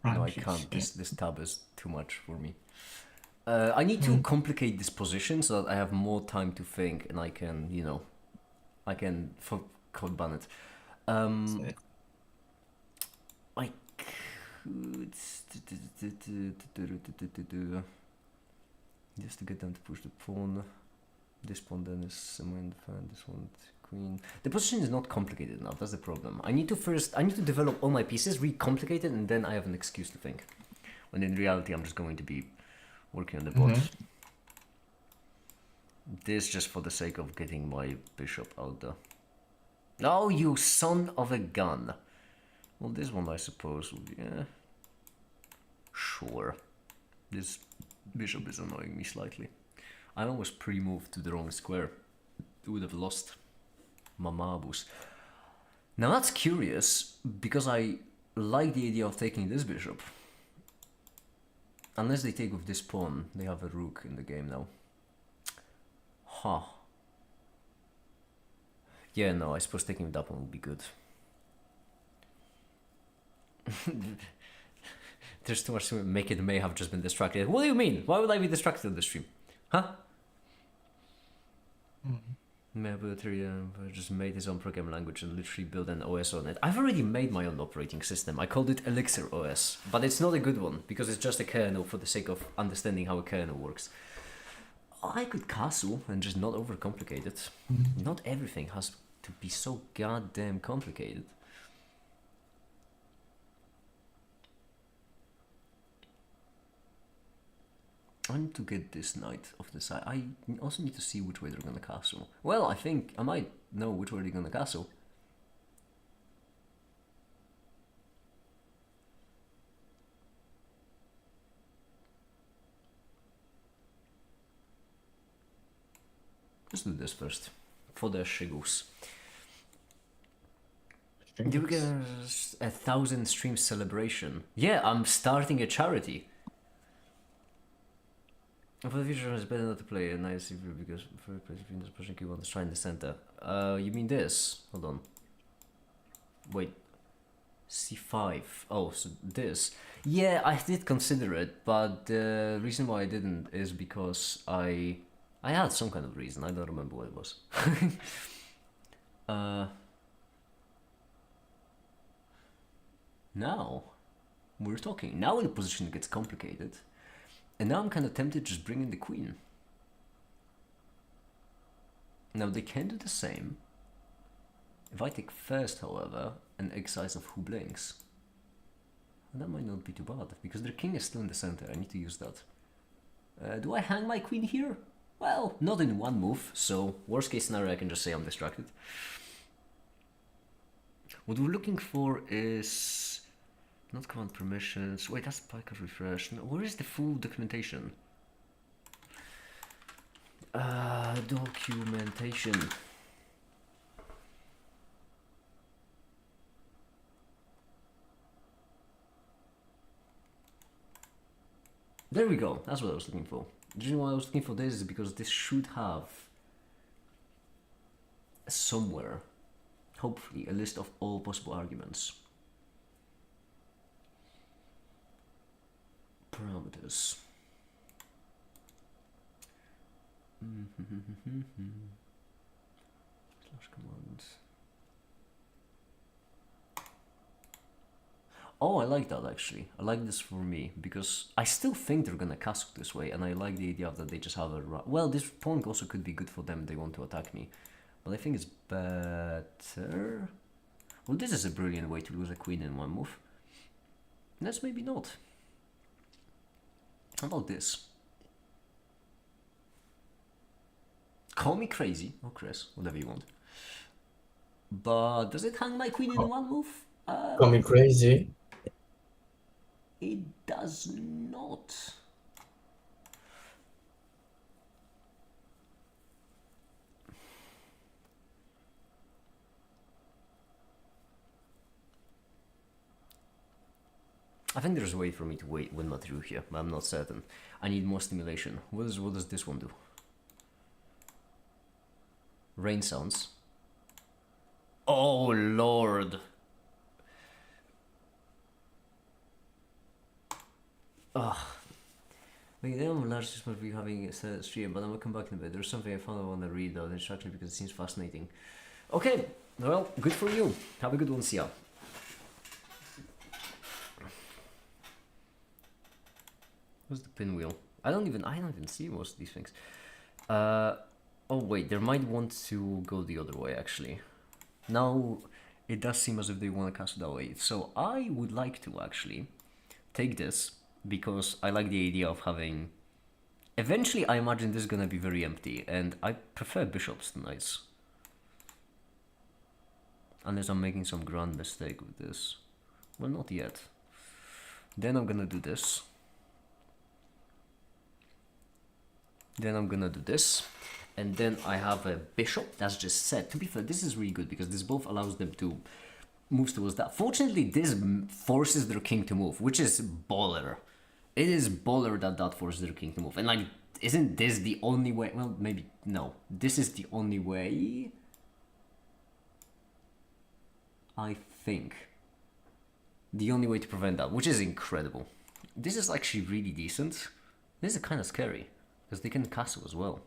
No, I can't. This tab is too much for me. I need to complicate this position so that I have more time to think and I can, you know, I can code ban it. I could just to get them to push the pawn. This pawn then is somewhere in the fan. This one, queen. The position is not complicated enough. That's the problem. I need to develop all my pieces, recomplicate it, and then I have an excuse to think. When in reality, I'm just going to be working on the board. This just for the sake of getting my bishop out there. Oh, you son of a gun! Well, this one I suppose will be. Sure. This bishop is annoying me slightly. I almost pre-moved to the wrong square. Would have lost Mamabus. Now that's curious, because I like the idea of taking this bishop. Unless they take with this pawn, they have a rook in the game now. Huh. Yeah, no, I suppose taking with that one would be good. There's too much to make it may have just been distracted. What do you mean? Why would I be distracted on the stream? Huh? Just made his own programming language and literally built an OS on it. I've already made my own operating system. I called it Elixir OS, but it's not a good one because it's just a kernel for the sake of understanding how a kernel works. I could castle and just not overcomplicate it. Not everything has to be so goddamn complicated. I need to get this knight off the side. I also need to see which way they're gonna castle. Well, I think I might know which way they're gonna castle. Let's do this first. for their shigus. You get 1,000 stream celebration. Yeah, I'm starting a charity. For the future, it's better not to play a nice CPU because for the pushing you want to try in the center. You mean this? Hold on. Wait. C5. Oh, so this. Yeah, I did consider it, but the reason why I didn't is because I had some kind of reason. I don't remember what it was. Now we're talking. Now the position gets complicated, and now I'm kind of tempted to just bring in the queen. Now they can do the same. If I take first, however, an exercise of who blinks, that might not be too bad, because their king is still in the center. I need to use that. Do I hang my queen here? Well, not in one move, so worst case scenario I can just say I'm distracted. What we're looking for is not command permissions. Wait, that's Piker refresh. No, where is the full documentation? Documentation. There we go. That's what I was looking for. The reason why I was looking for this is because this should have somewhere, hopefully, a list of all possible arguments. Parameters. Slash commands. Oh, I like that actually. I like this for me because I still think they're gonna castle this way, and I like the idea that they just have a well. This pawn also could be good for them if they want to attack me, but I think it's better. Well, this is a brilliant way to lose a queen in one move. That's maybe not. How about this? Call me crazy, or Chris, whatever you want. But does it hang my queen in one move? Call me crazy. It does not. I think there's a way for me to win my through here, but I'm not certain. I need more stimulation. What does this one do? Rain sounds. Oh lord. Ugh. Like, I am largely supposed to be having a stream, but I'm gonna come back in a bit. There's something I found I want to read though, the instruction, because it seems fascinating. Okay, well, good for you. Have a good one, see ya. What's the pinwheel? I don't even see most of these things. Oh wait, they might want to go the other way actually. Now it does seem as if they want to cast it that way. So I would like to actually take this because I like the idea of having. Eventually, I imagine this is gonna be very empty, and I prefer bishops to knights. Unless I'm making some grand mistake with this. Well, not yet. Then I'm gonna do this. Then I'm gonna do this, and then I have a bishop that's just set. To be fair, this is really good because this both allows them to move towards that. Fortunately, this forces their king to move, which is baller. It is baller that forces their king to move. And like, isn't this the only way? Well, maybe, no. This is the only way, I think. The only way to prevent that, which is incredible. This is actually really decent. This is kind of scary. Because they can castle as well.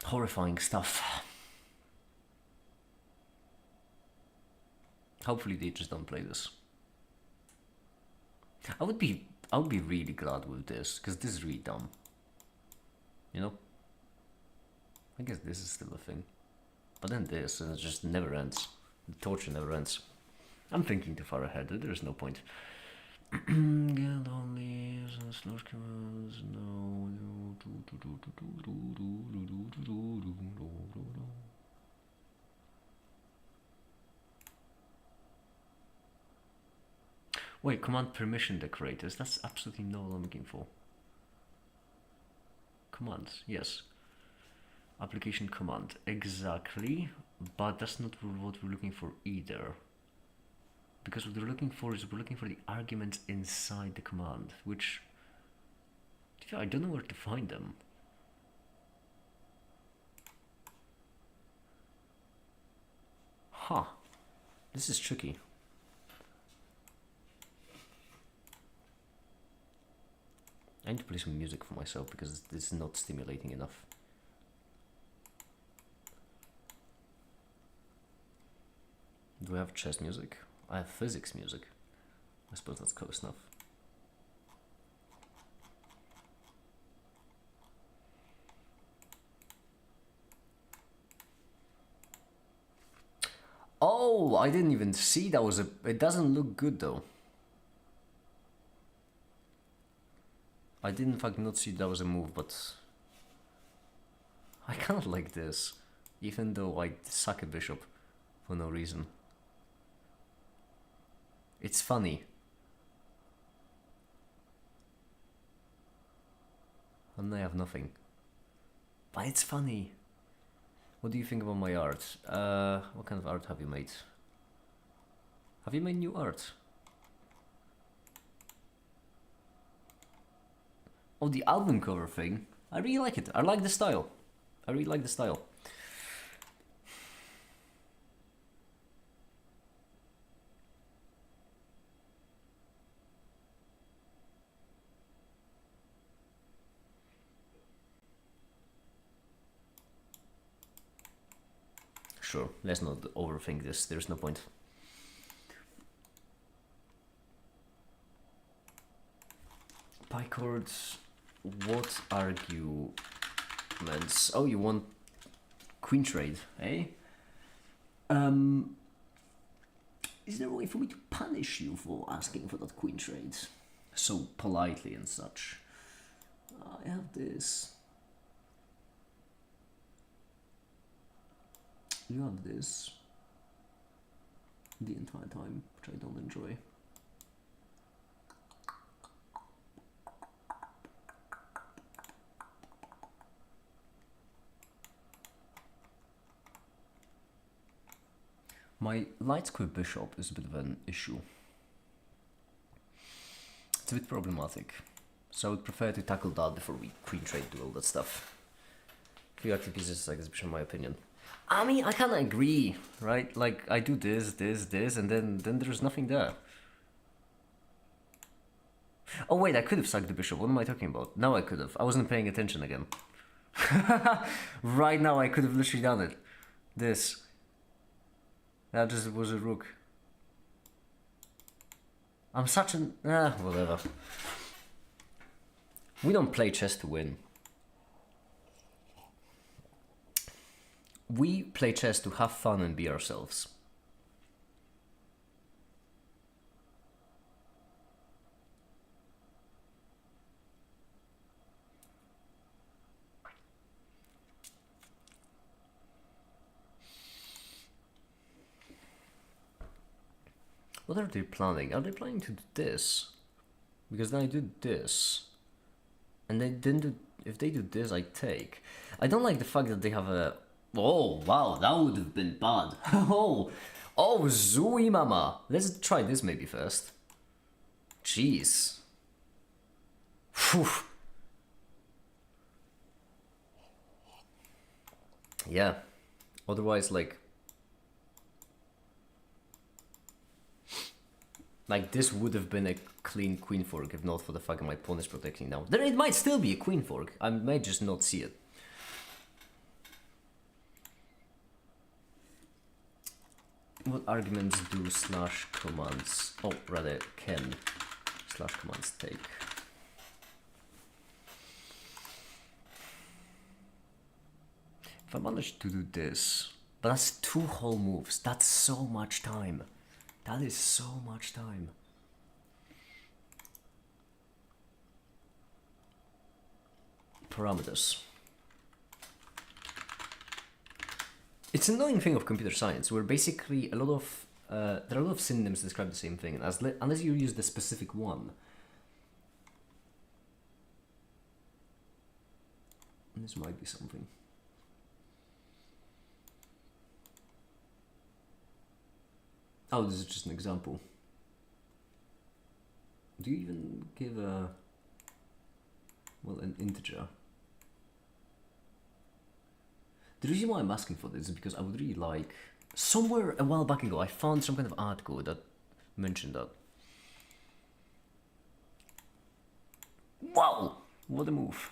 Horrifying stuff. Hopefully they just don't play this. I would be really glad with this, because this is really dumb. You know? I guess this is still a thing. But then this, and it just never ends. The torture never ends. I'm thinking too far ahead, there's no point. Guild only, slash commands, no. Wait, command permission decorators. That's absolutely not what I'm looking for. Commands, yes. Application command, exactly, but that's not what we're looking for either. Because what we're looking for is we're looking for the arguments inside the command, which I don't know where to find them. Huh. This is tricky. I need to play some music for myself because this is not stimulating enough. Do I have chess music? I have physics music. I suppose that's close enough. Oh, I didn't even see that was a... It doesn't look good though. I did in fact not see that was a move, but... I kind of like this. Even though I suck a bishop for no reason. It's funny. And I have nothing. But it's funny. What do you think about my art? What kind of art have you made? Have you made new art? Oh, the album cover thing. I really like it. I like the style. I really like the style. Sure, let's not overthink this. There's no point. Pie chords. What arguments? Oh, you want queen trade, eh? Is there a way for me to punish you for asking for that queen trade? So politely and such. I have this. You have this. The entire time, which I don't enjoy. My light square bishop is a bit of an issue. It's a bit problematic. So I would prefer to tackle that before we queen trade do all that stuff. Few active pieces like this bishop, in my opinion. I mean, I kinda agree, right? Like, I do this, and then there's nothing there. Oh wait, I could have sacked the bishop. What am I talking about? Now I could have. I wasn't paying attention again. Right now I could have literally done it. This. That just was a rook. I'm such an... whatever. We don't play chess to win. We play chess to have fun and be ourselves. What are they planning? Are they planning to do this? Because then I do this. And they didn't do... If they do this, I take. I don't like the fact that they have a... Oh, wow, that would have been bad. Oh, Zooey mama. Let's try this maybe first. Jeez. Whew. Yeah. Otherwise, like this would have been a clean queen fork if not for the fact that my pawn is protecting now. There, it might still be a queen fork. I might just not see it. What arguments do slash commands, oh rather can slash commands take? If I manage to do this, but that's 2 whole moves, that's so much time. That is so much time. Parameters. It's an annoying thing of computer science, where basically a lot of there are a lot of synonyms that describe the same thing, and unless you use the specific one. This might be something. Oh, this is just an example. Do you even give a... well, an integer? The reason why I'm asking for this is because I would really like... somewhere a while back ago, I found some kind of article that mentioned that. Wow! What a move.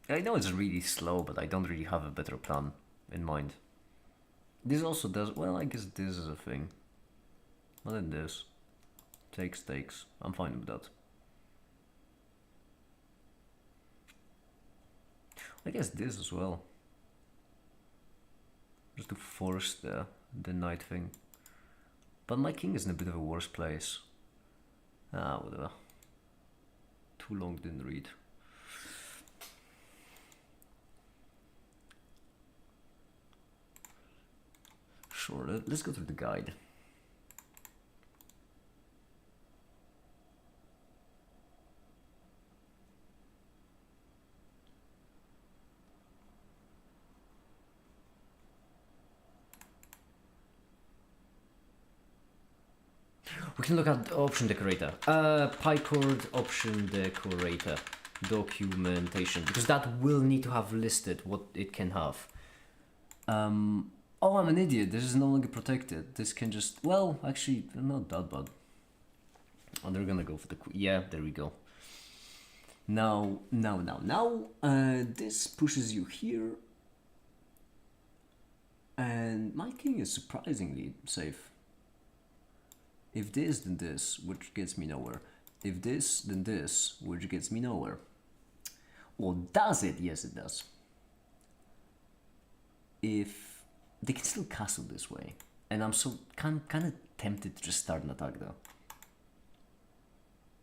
I know it's really slow, but I don't really have a better plan in mind. This also does... well, I guess this is a thing. What in this? Takes. I'm fine with that. I guess this as well. Just to force the knight thing. But my king is in a bit of a worse place. Ah, whatever. Too long, didn't read. Sure, let's go through the guide. We can look at option decorator. Picord option decorator documentation, because that will need to have listed what it can have. Oh, I'm an idiot. This is no longer protected. This can just... well, actually, not that bad. Oh, they're gonna go for the... yeah, there we go. Now, this pushes you here. And my king is surprisingly safe. If this, then this, which gets me nowhere. If this, then this, which gets me nowhere. Well, does it? Yes, it does. If... they can still castle this way. And I'm so kind of tempted to just start an attack, though.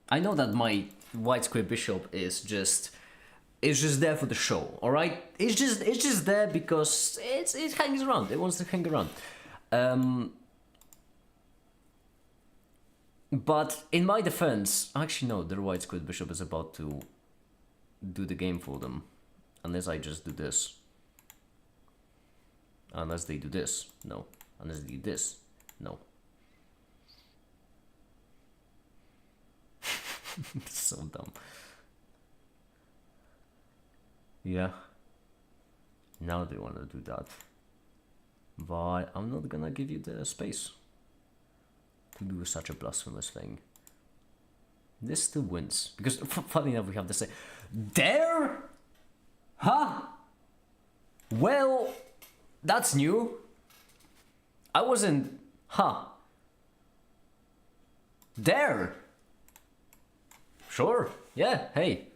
I know that my white square bishop is just... it's just there for the show, alright? It's just there because it hangs around. It wants to hang around. But in my defense, actually no, their white squid bishop is about to do the game for them. Unless I just do this. Unless they do this, no. Unless they do this, no. So dumb. Yeah. Now they want to do that. But I'm not gonna give you the space to do such a blasphemous thing. This still wins. Because, funny enough, we have the same... there? Huh? Well, that's new. I wasn't... huh? There? Sure. Yeah, hey.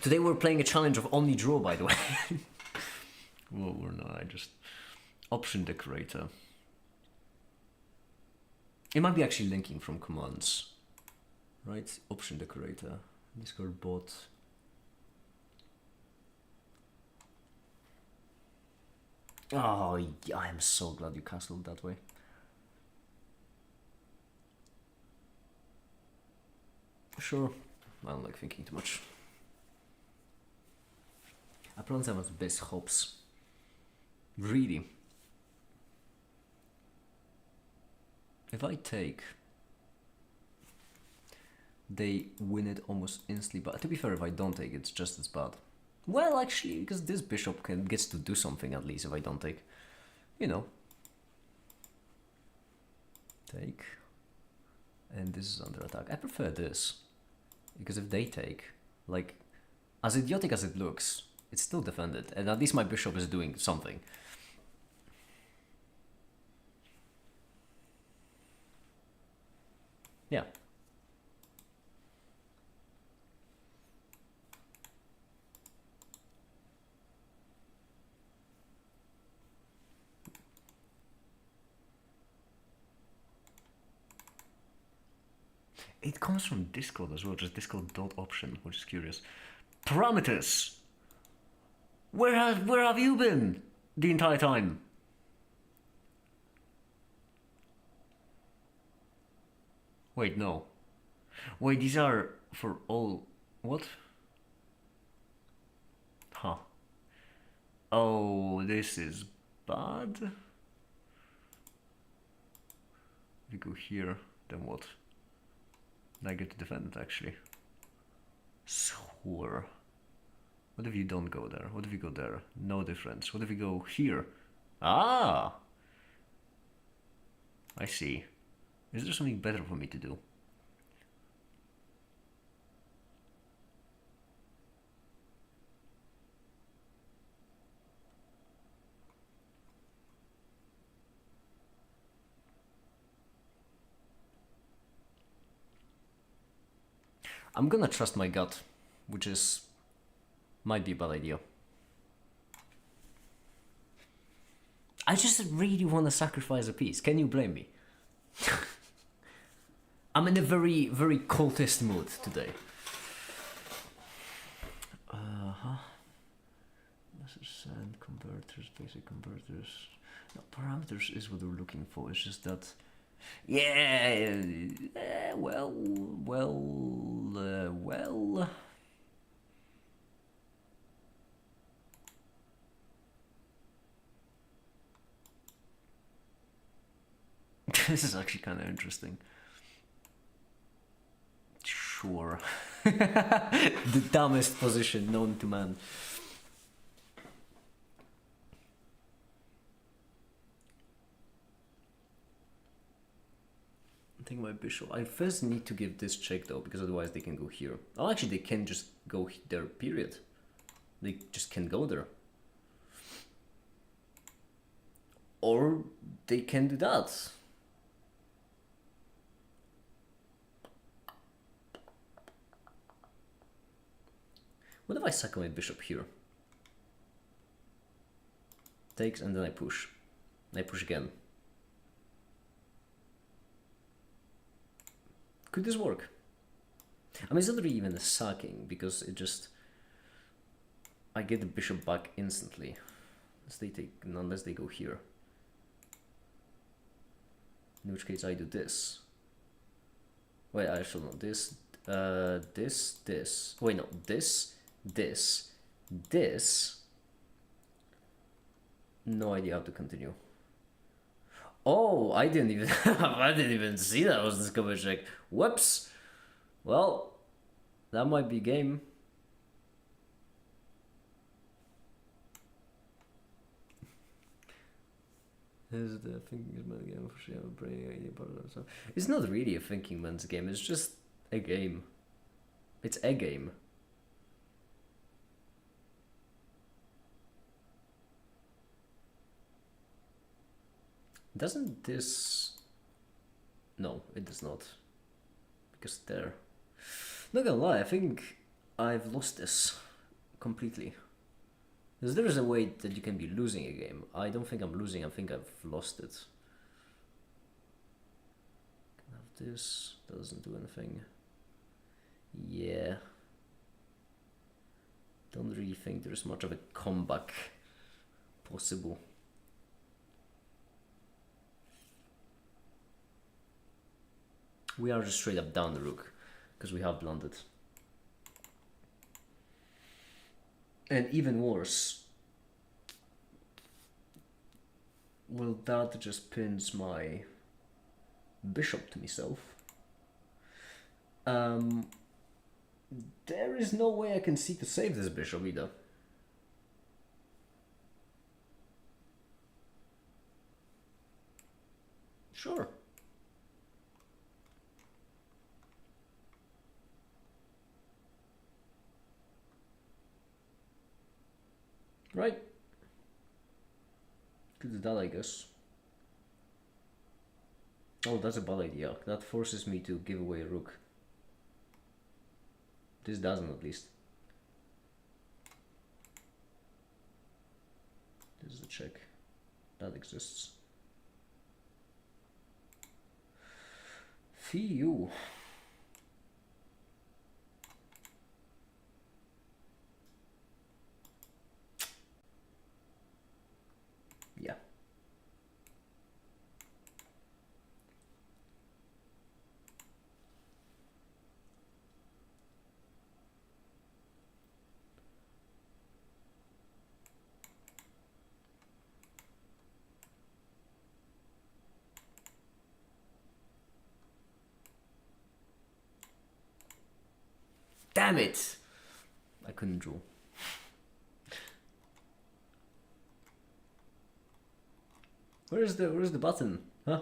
Today we're playing a challenge of only draw, by the way. Well, we're not, I just... option decorator. It might be actually linking from commands. Right? Option decorator. Discord bot. Oh, yeah, I am so glad you castled that way. Sure. I don't like thinking too much. I pronounce them as bishops. Really. If I take, they win it almost instantly, but to be fair, if I don't take, it's just as bad. Well, actually, because this bishop gets to do something at least if I don't take. You know. Take. And this is under attack. I prefer this. Because if they take, like, as idiotic as it looks, it's still defended. And at least my bishop is doing something. Yeah. It comes from Discord as well, just Discord.option, which is curious. Parameters! Where have you been the entire time? Wait, no. Wait, these are for all... what? Huh. Oh, this is bad. If we go here, then what? Then I get to defend it actually. Sure. What if you don't go there? What if you go there? No difference. What if you go here? Ah! I see. Is there something better for me to do? I'm gonna trust my gut, which is might be a bad idea. I just really want to sacrifice a piece. Can you blame me? I'm in a very, very cultist mood today. This is send converters, basic converters. No, parameters is what we're looking for. It's just that. Yeah. Well. This is actually kind of interesting. Sure. The dumbest position known to man. I think my bishop. I first need to give this check though, because otherwise they can go here. Oh, actually, they can just go there, period. They just can go there. Or they can do that. What if I sack my bishop here? Takes and then I push. I push again. Could this work? I mean, it's not really even a sacking because it just... I get the bishop back instantly. Unless they go here. In which case I do this. Wait, I should know this. This. Wait, no, this. No idea how to continue. Oh, I didn't even I didn't even see that was this cover check. Whoops. Well, that might be game. Is the thinking man's game for sure? Brain idea part of that. It's not really a thinking man's game. It's just a game. It's a game. Doesn't this... No, it does not. Because there... Not gonna lie, I think I've lost this completely. Because there is a way that you can be losing a game. I don't think I'm losing, I think I've lost it. Can have this, doesn't do anything. Yeah. Don't really think there's much of a comeback possible. We are just straight up down the rook, because we have blundered. And even worse, well, that just pins my bishop to myself. There is no way I can seek to save this bishop either. Sure. Right. Could do that, I guess. Oh, that's a bad idea. That forces me to give away a rook. This doesn't, at least. This is a check. That exists. Phew. Yeah. Damn it! I couldn't draw. Where's the button? Huh?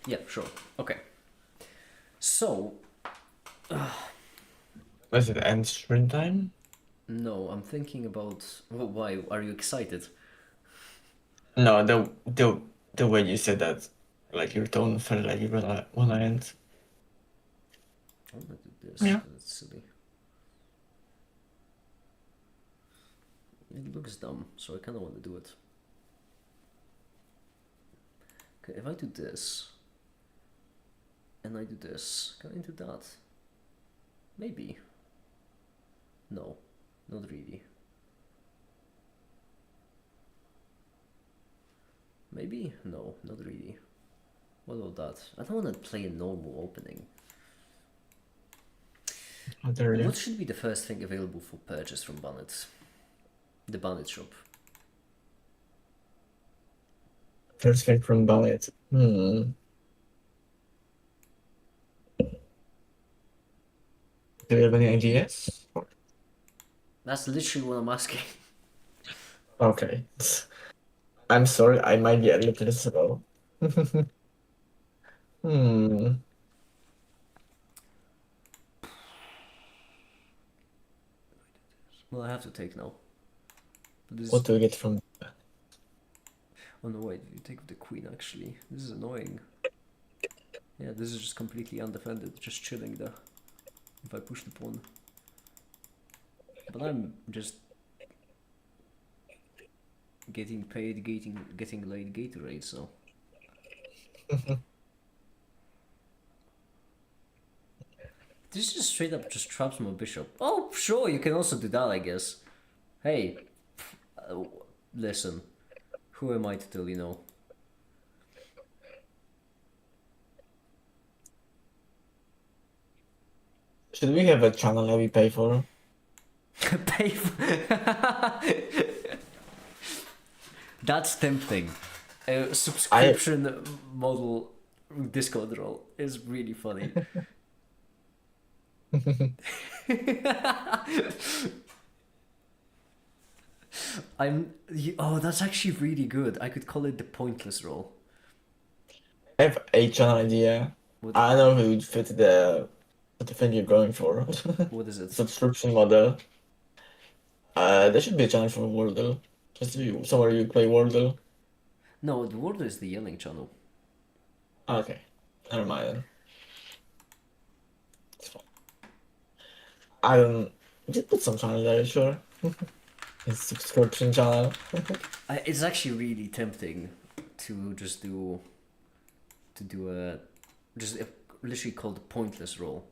Yeah, sure. Okay. So, Does it end springtime? no, I'm thinking about. Well, why? Are you excited? No, the way you said that, like your tone felt like you wanna end. I wanna do this, Yeah. but it's silly. It looks dumb, so I kind of want to do it. Okay, if I do this, and I do this, can I do that? Maybe. No, not really. Maybe? No, not really. What about that? I don't want to play a normal opening. Oh, there you What should be the first thing available for purchase from Bannet? The Bannet shop. First thing from ballet. Do you have any ideas? That's literally what I'm asking. Okay. I'm sorry, I might be a little slow. Hmm. Well, I have to take now. But this What do we get from? Oh no, wait, you take the queen actually. This is annoying. Yeah, this is just completely undefended, just chilling there. If I push the pawn. But I'm just getting paid, getting late Gatorade, so. This just straight up just traps my bishop. Oh, sure, you can also do that, I guess. Hey, listen, who am I to tell you no? Should we have a channel that we pay for? Pay for... That's tempting. A subscription model Discord role is really funny. Oh, that's actually really good. I could call it the pointless role. I have a channel idea. What, I know who would fit the thing you're going for. what is it? Subscription model. There should be a channel for Wordle. Just somewhere you play Wordle. No, the word is the yelling channel. Okay, never mind then. It's fine. I don't. Just put some channel there, sure. It's subscription channel. It's actually really tempting to just do a literally called the pointless role.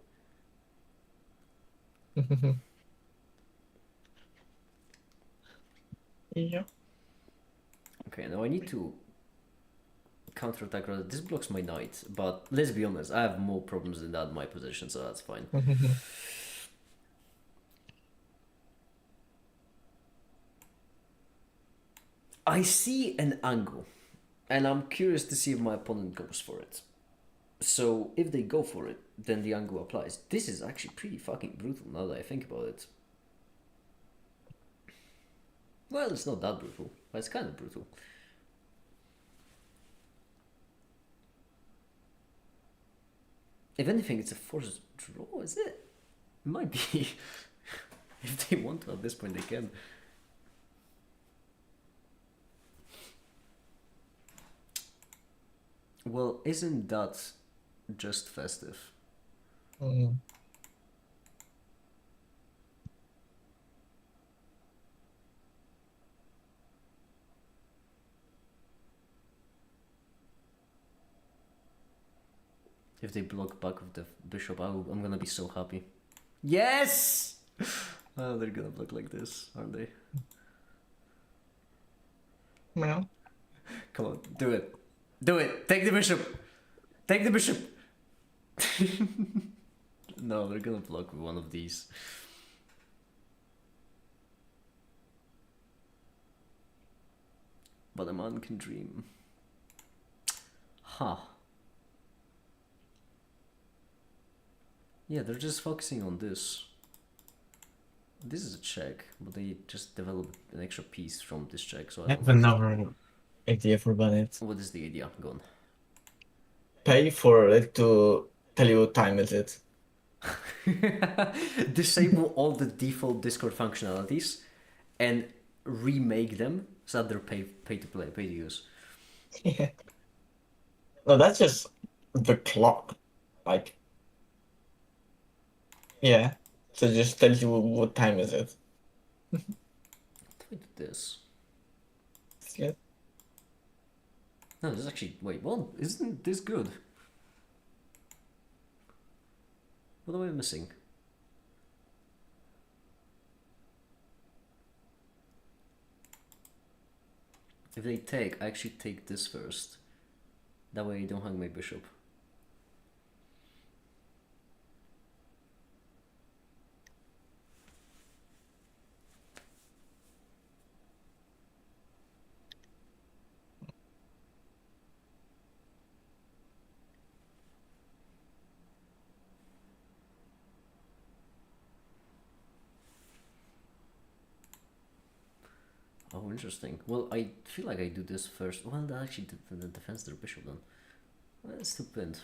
Yeah. Okay, now I need to counterattack rather. This blocks my knight, but let's be honest, I have more problems than that in my position, so that's fine. I see an angle, and I'm curious to see if my opponent goes for it. So if they go for it, then the angle applies. This is actually pretty fucking brutal now that I think about it. Well, it's not that brutal, but it's kind of brutal. If anything, it's a forced draw, is it? It might be. If they want to at this point, they can. Well, isn't that just festive? If they block back with the bishop, I'm gonna be so happy. Yes! Oh, they're gonna block like this, aren't they? Well. Come on, do it. Do it! Take the bishop! Take the bishop! No, they're gonna block with one of these. But a man can dream. Huh. Yeah, they're just focusing on this. This is a check, but they just developed an extra piece from this check, so I I don't have know. another idea for Bennett. What is the idea? Go on. Pay for it to tell you what time is it. Disable all the default Discord functionalities and remake them so that they're pay to play, pay to use. Yeah. No, that's just the clock. Like, yeah. So it just tells you what time is it. Let me do this. Yeah. No, this is actually wait, well, isn't this good? What am I missing? If they take, I actually take this first. That way I don't hang my bishop. Oh, interesting. Well, I feel like I do this first. Well, that actually defends their bishop then. That's too pinned.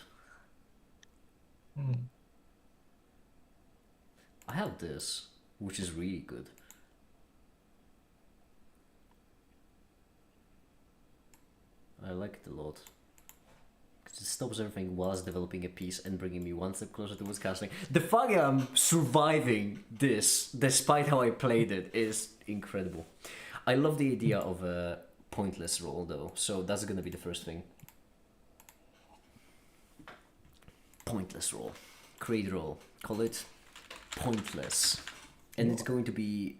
I have this, which is really good. I like it a lot. Because it stops everything whilst developing a piece and bringing me one step closer towards castling. The fact that I'm surviving this, despite how I played it, is incredible. I love the idea of a pointless roll though, so that's gonna be the first thing. Pointless roll. Create roll. Call it pointless. And it's going to be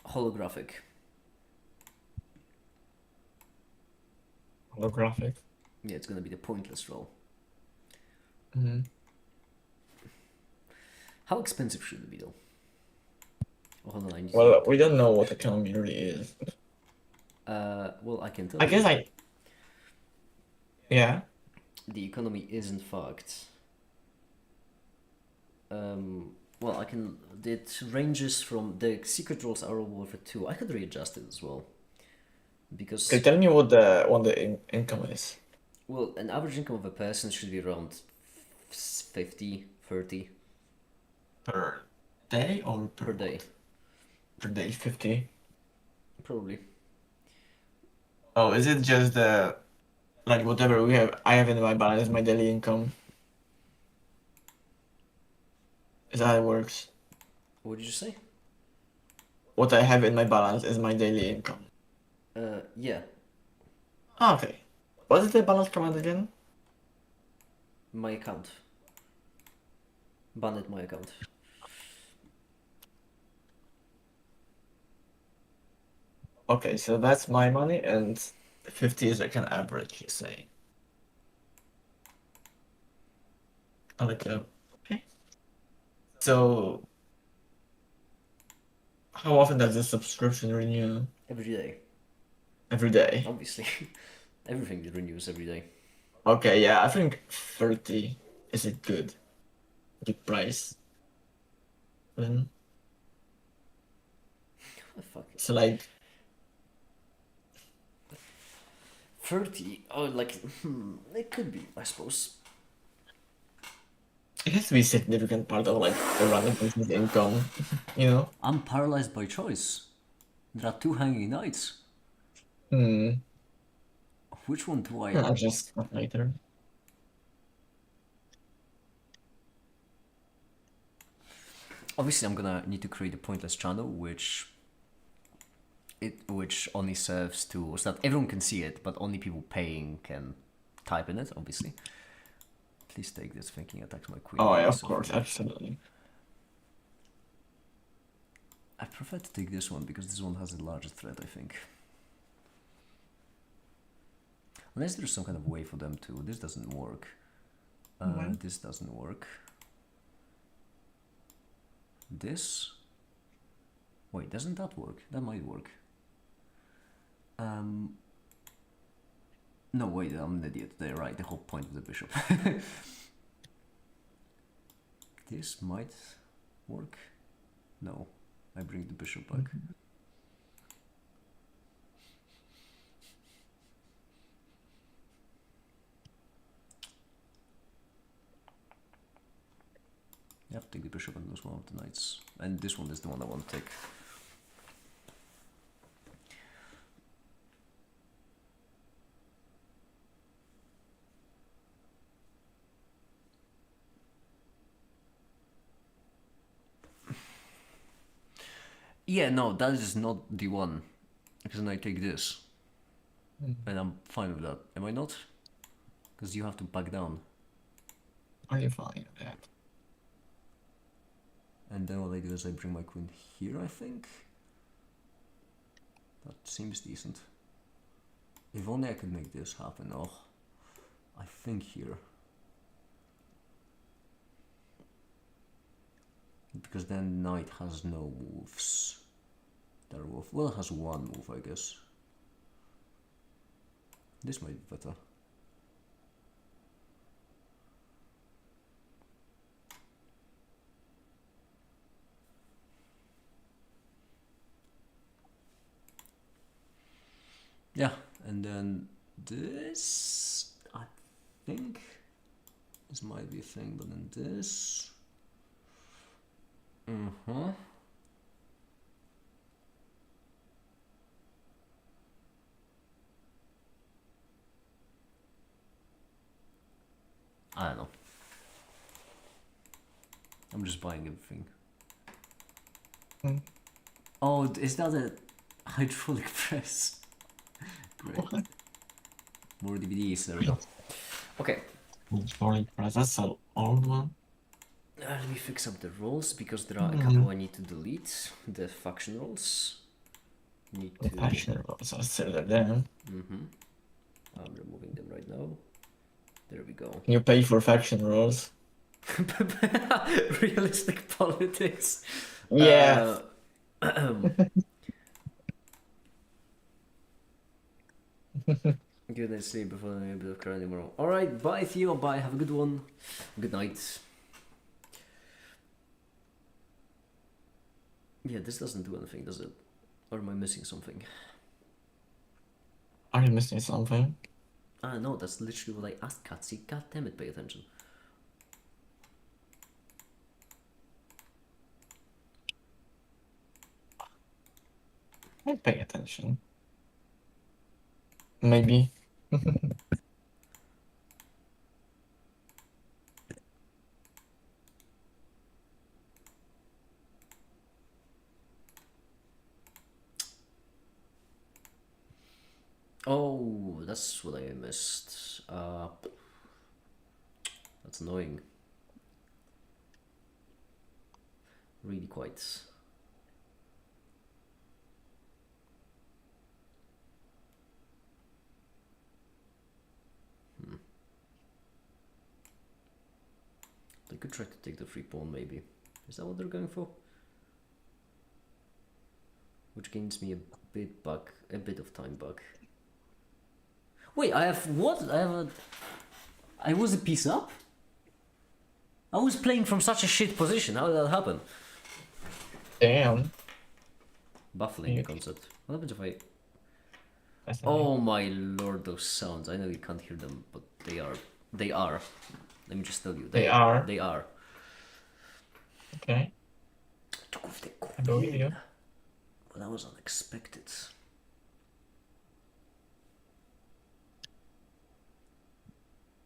holographic. Holographic. Yeah, it's gonna be the pointless roll. Mm-hmm. How expensive should it be though? Oh, hold on, I need Well, we don't know what economy really is. well, I can tell I you. guess yeah. The economy is in fact. Well, I can. It ranges from the secret rolls are all for 2. I could readjust it as well. Because. Okay, tell me what the income is. Well, an average income of a person should be around 50, 30 Per day or per day. Per day, 50. Probably. Oh, is it just the like whatever I have in my balance is my daily income? Is that how it works? What did you say? What I have in my balance is my daily income. Yeah. Ah, okay. What is the balance command again? My account. Banned my account. Okay, so that's my money, and 50 is like an average, you say. Okay. So, how often does this subscription renew? Every day. Every day. Obviously. Everything renews every day. Okay, yeah, I think 30 is a good price. Then What the fuck? so like 30? Oh, like, it could be, I suppose. it has to be a significant part of like the random person's income, you know? I'm paralyzed by choice. There are 2 hanging knights. Which one do I... I'll just later. Obviously, I'm gonna need to create a pointless channel, which only serves to so that everyone can see it, but only people paying can type in it. Obviously. Please take this. Thinking attacks my queen. Oh yeah, of So course, absolutely. I prefer to take this one because this one has the largest threat, I think. Unless there's some kind of way for them to. This doesn't work. This doesn't work. This. Wait, doesn't that work? That might work. No, wait, I'm an idiot. They're right. The whole point of the bishop. This might work. No, I bring the bishop back. You have to take the bishop and lose one of the knights. And this one is the one I want to take. Yeah, no, that is not the one. Because then I take this. And I'm fine with that. Am I not? Because you have to back down. Are you fine with that? And then what I do is I bring my queen here, I think. That seems decent. If only I could make this happen. Oh, I think here. Because then knight has no moves. Well, it has one move, I guess. This might be better. Yeah, and then this, I think, this might be a thing, but then this. I don't know. I'm just buying everything. Oh, is that a hydraulic press? Great. What? More DVDs, there we go. Okay. Hydraulic press, that's an old one. Let me fix up the roles because there are a couple I need to delete. The faction roles. Need The to. faction rolls are still there. I'm removing them right now. There we go. Can you pay for faction rolls? Realistic politics. Yeah. Good night sleep before a bit of crying tomorrow. Alright, bye Theo, bye, have a good one. Good night. Yeah, this doesn't do anything, does it? Or am I missing something? Are you missing something? Ah, no, that's literally what I asked Katsi. God damn it, pay attention. I pay attention. Maybe. Oh, that's what I missed. That's annoying. Really quite. They could try to take the free pawn, maybe. Is that what they're going for? Which gains me a bit of time back. Wait, I have what? I was a piece up? I was playing from such a shit position. How did that happen? Damn. Baffling the concept. What happens if I... That's Oh my lord, those sounds. I know you can't hear them, but they are. They are. Let me just tell you. They are. They are. Okay. Took off the I believe you. Well, that was unexpected.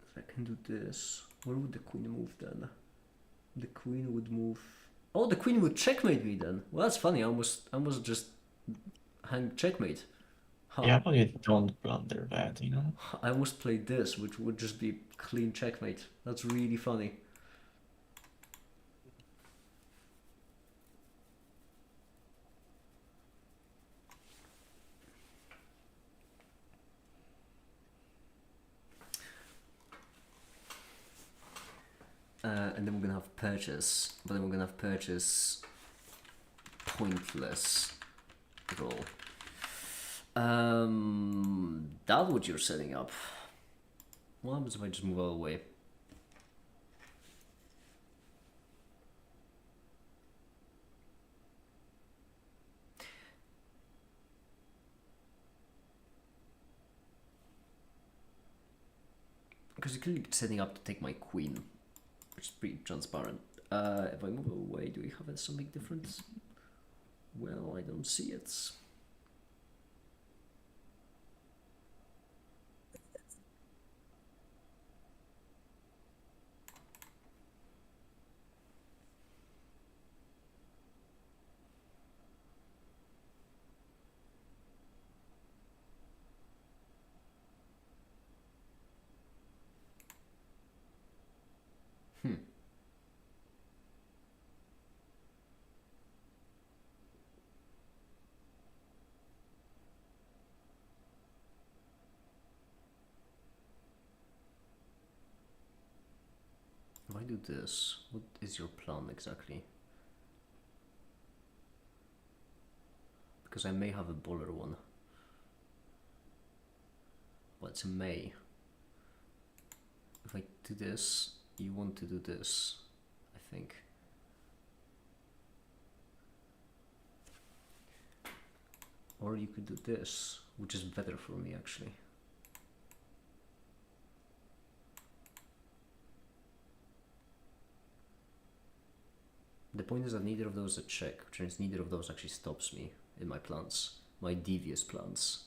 If I can do this, where would the queen move then? The queen would move. Oh, the queen would checkmate me then. Well, that's funny. I almost just hang checkmate. Huh. Yeah, but you don't blunder that, you know? I almost played this, which would just be clean checkmate. That's really funny. and then we're gonna have purchase, but then we're gonna have purchase pointless roll. That's what you're setting up. What happens if I just move all the way? Because you're clearly setting up to take my queen, which is pretty transparent. If I move away, do we have something different? Well, I don't see it. If I do this, what is your plan exactly? Because I may have a baller one. But it's a may. If I do this, you want to do this, I think. Or you could do this, which is better for me actually. The point is that neither of those is a check, which means neither of those actually stops me in my plans, my devious plans.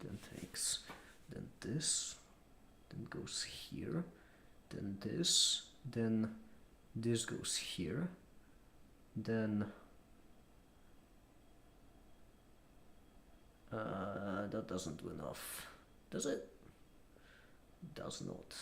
Then takes, then this, then goes here, then this goes here, then that doesn't do enough, does it? Does not.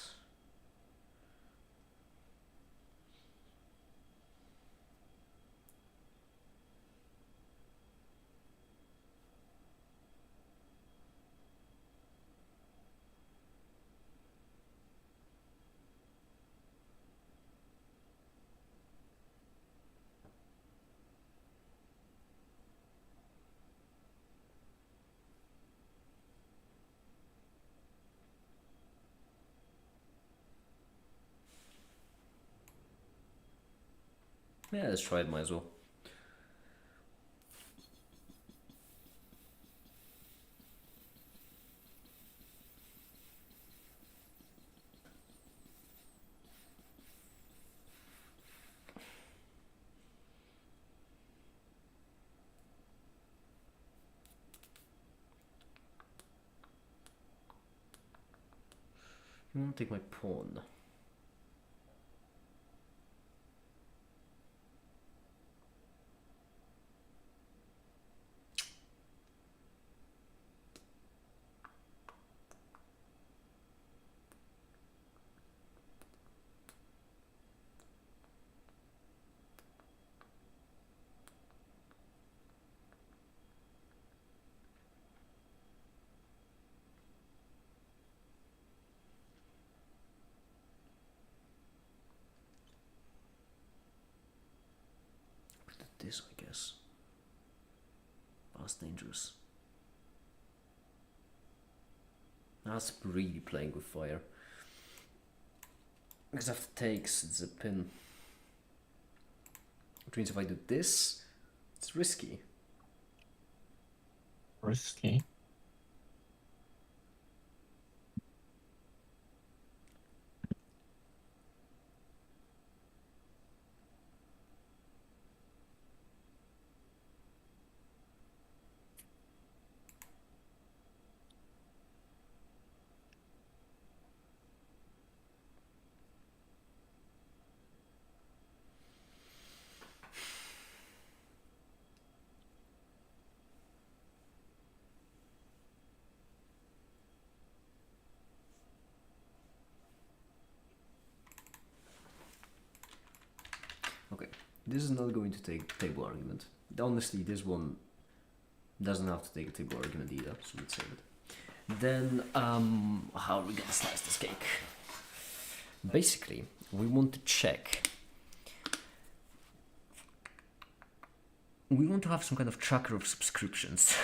Yeah, let's try it, might as well. You want to take my pawn? This, I guess. That's dangerous. That's really playing with fire. Because after takes, it's a pin. Which means if I do this, it's risky. Risky. This is not going to take table argument. Honestly, this one doesn't have to take a table argument either, so let's save it. Then, how are we gonna slice this cake? Basically, we want to check. We want to have some kind of tracker of subscriptions.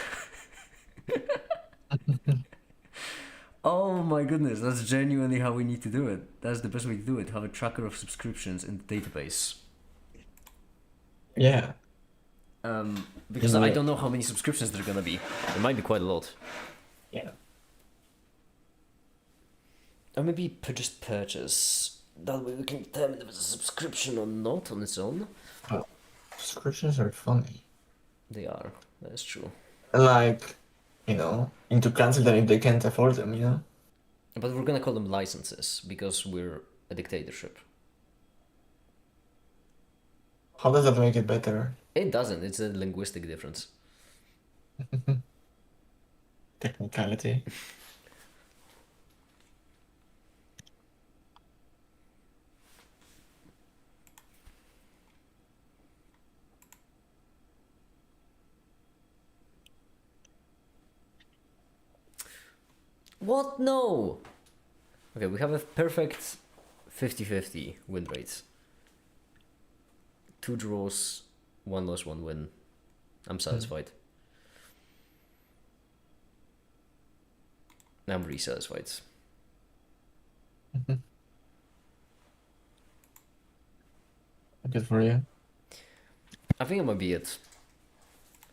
Oh my goodness, that's genuinely how we need to do it. That's the best way to do it. Have a tracker of subscriptions in the database. Yeah. Because You know- I don't know how many subscriptions there are gonna be. There might be quite a lot. Yeah. Or maybe just purchase. That way we can determine if it's a subscription or not on its own. Subscriptions are funny. They are. That is true. Like, and to cancel them if they can't afford them, But we're gonna call them licenses because we're a dictatorship. How does that make it better? It doesn't. It's a linguistic difference. Technicality. What? No! Okay, we have a perfect 50-50 win rate. 2 draws, 1 loss, 1 win. I'm satisfied. I'm really satisfied. Good for you. I think it might be it.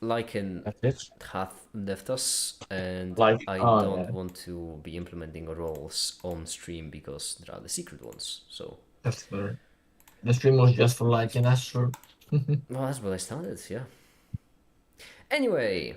Like in That's it. Hath left us, and Like, I oh, don't yeah. want to be implementing roles on stream because there are the secret ones. So, That's fair. The stream was just for liking, that's true. well, that's what I started, yeah. Anyway,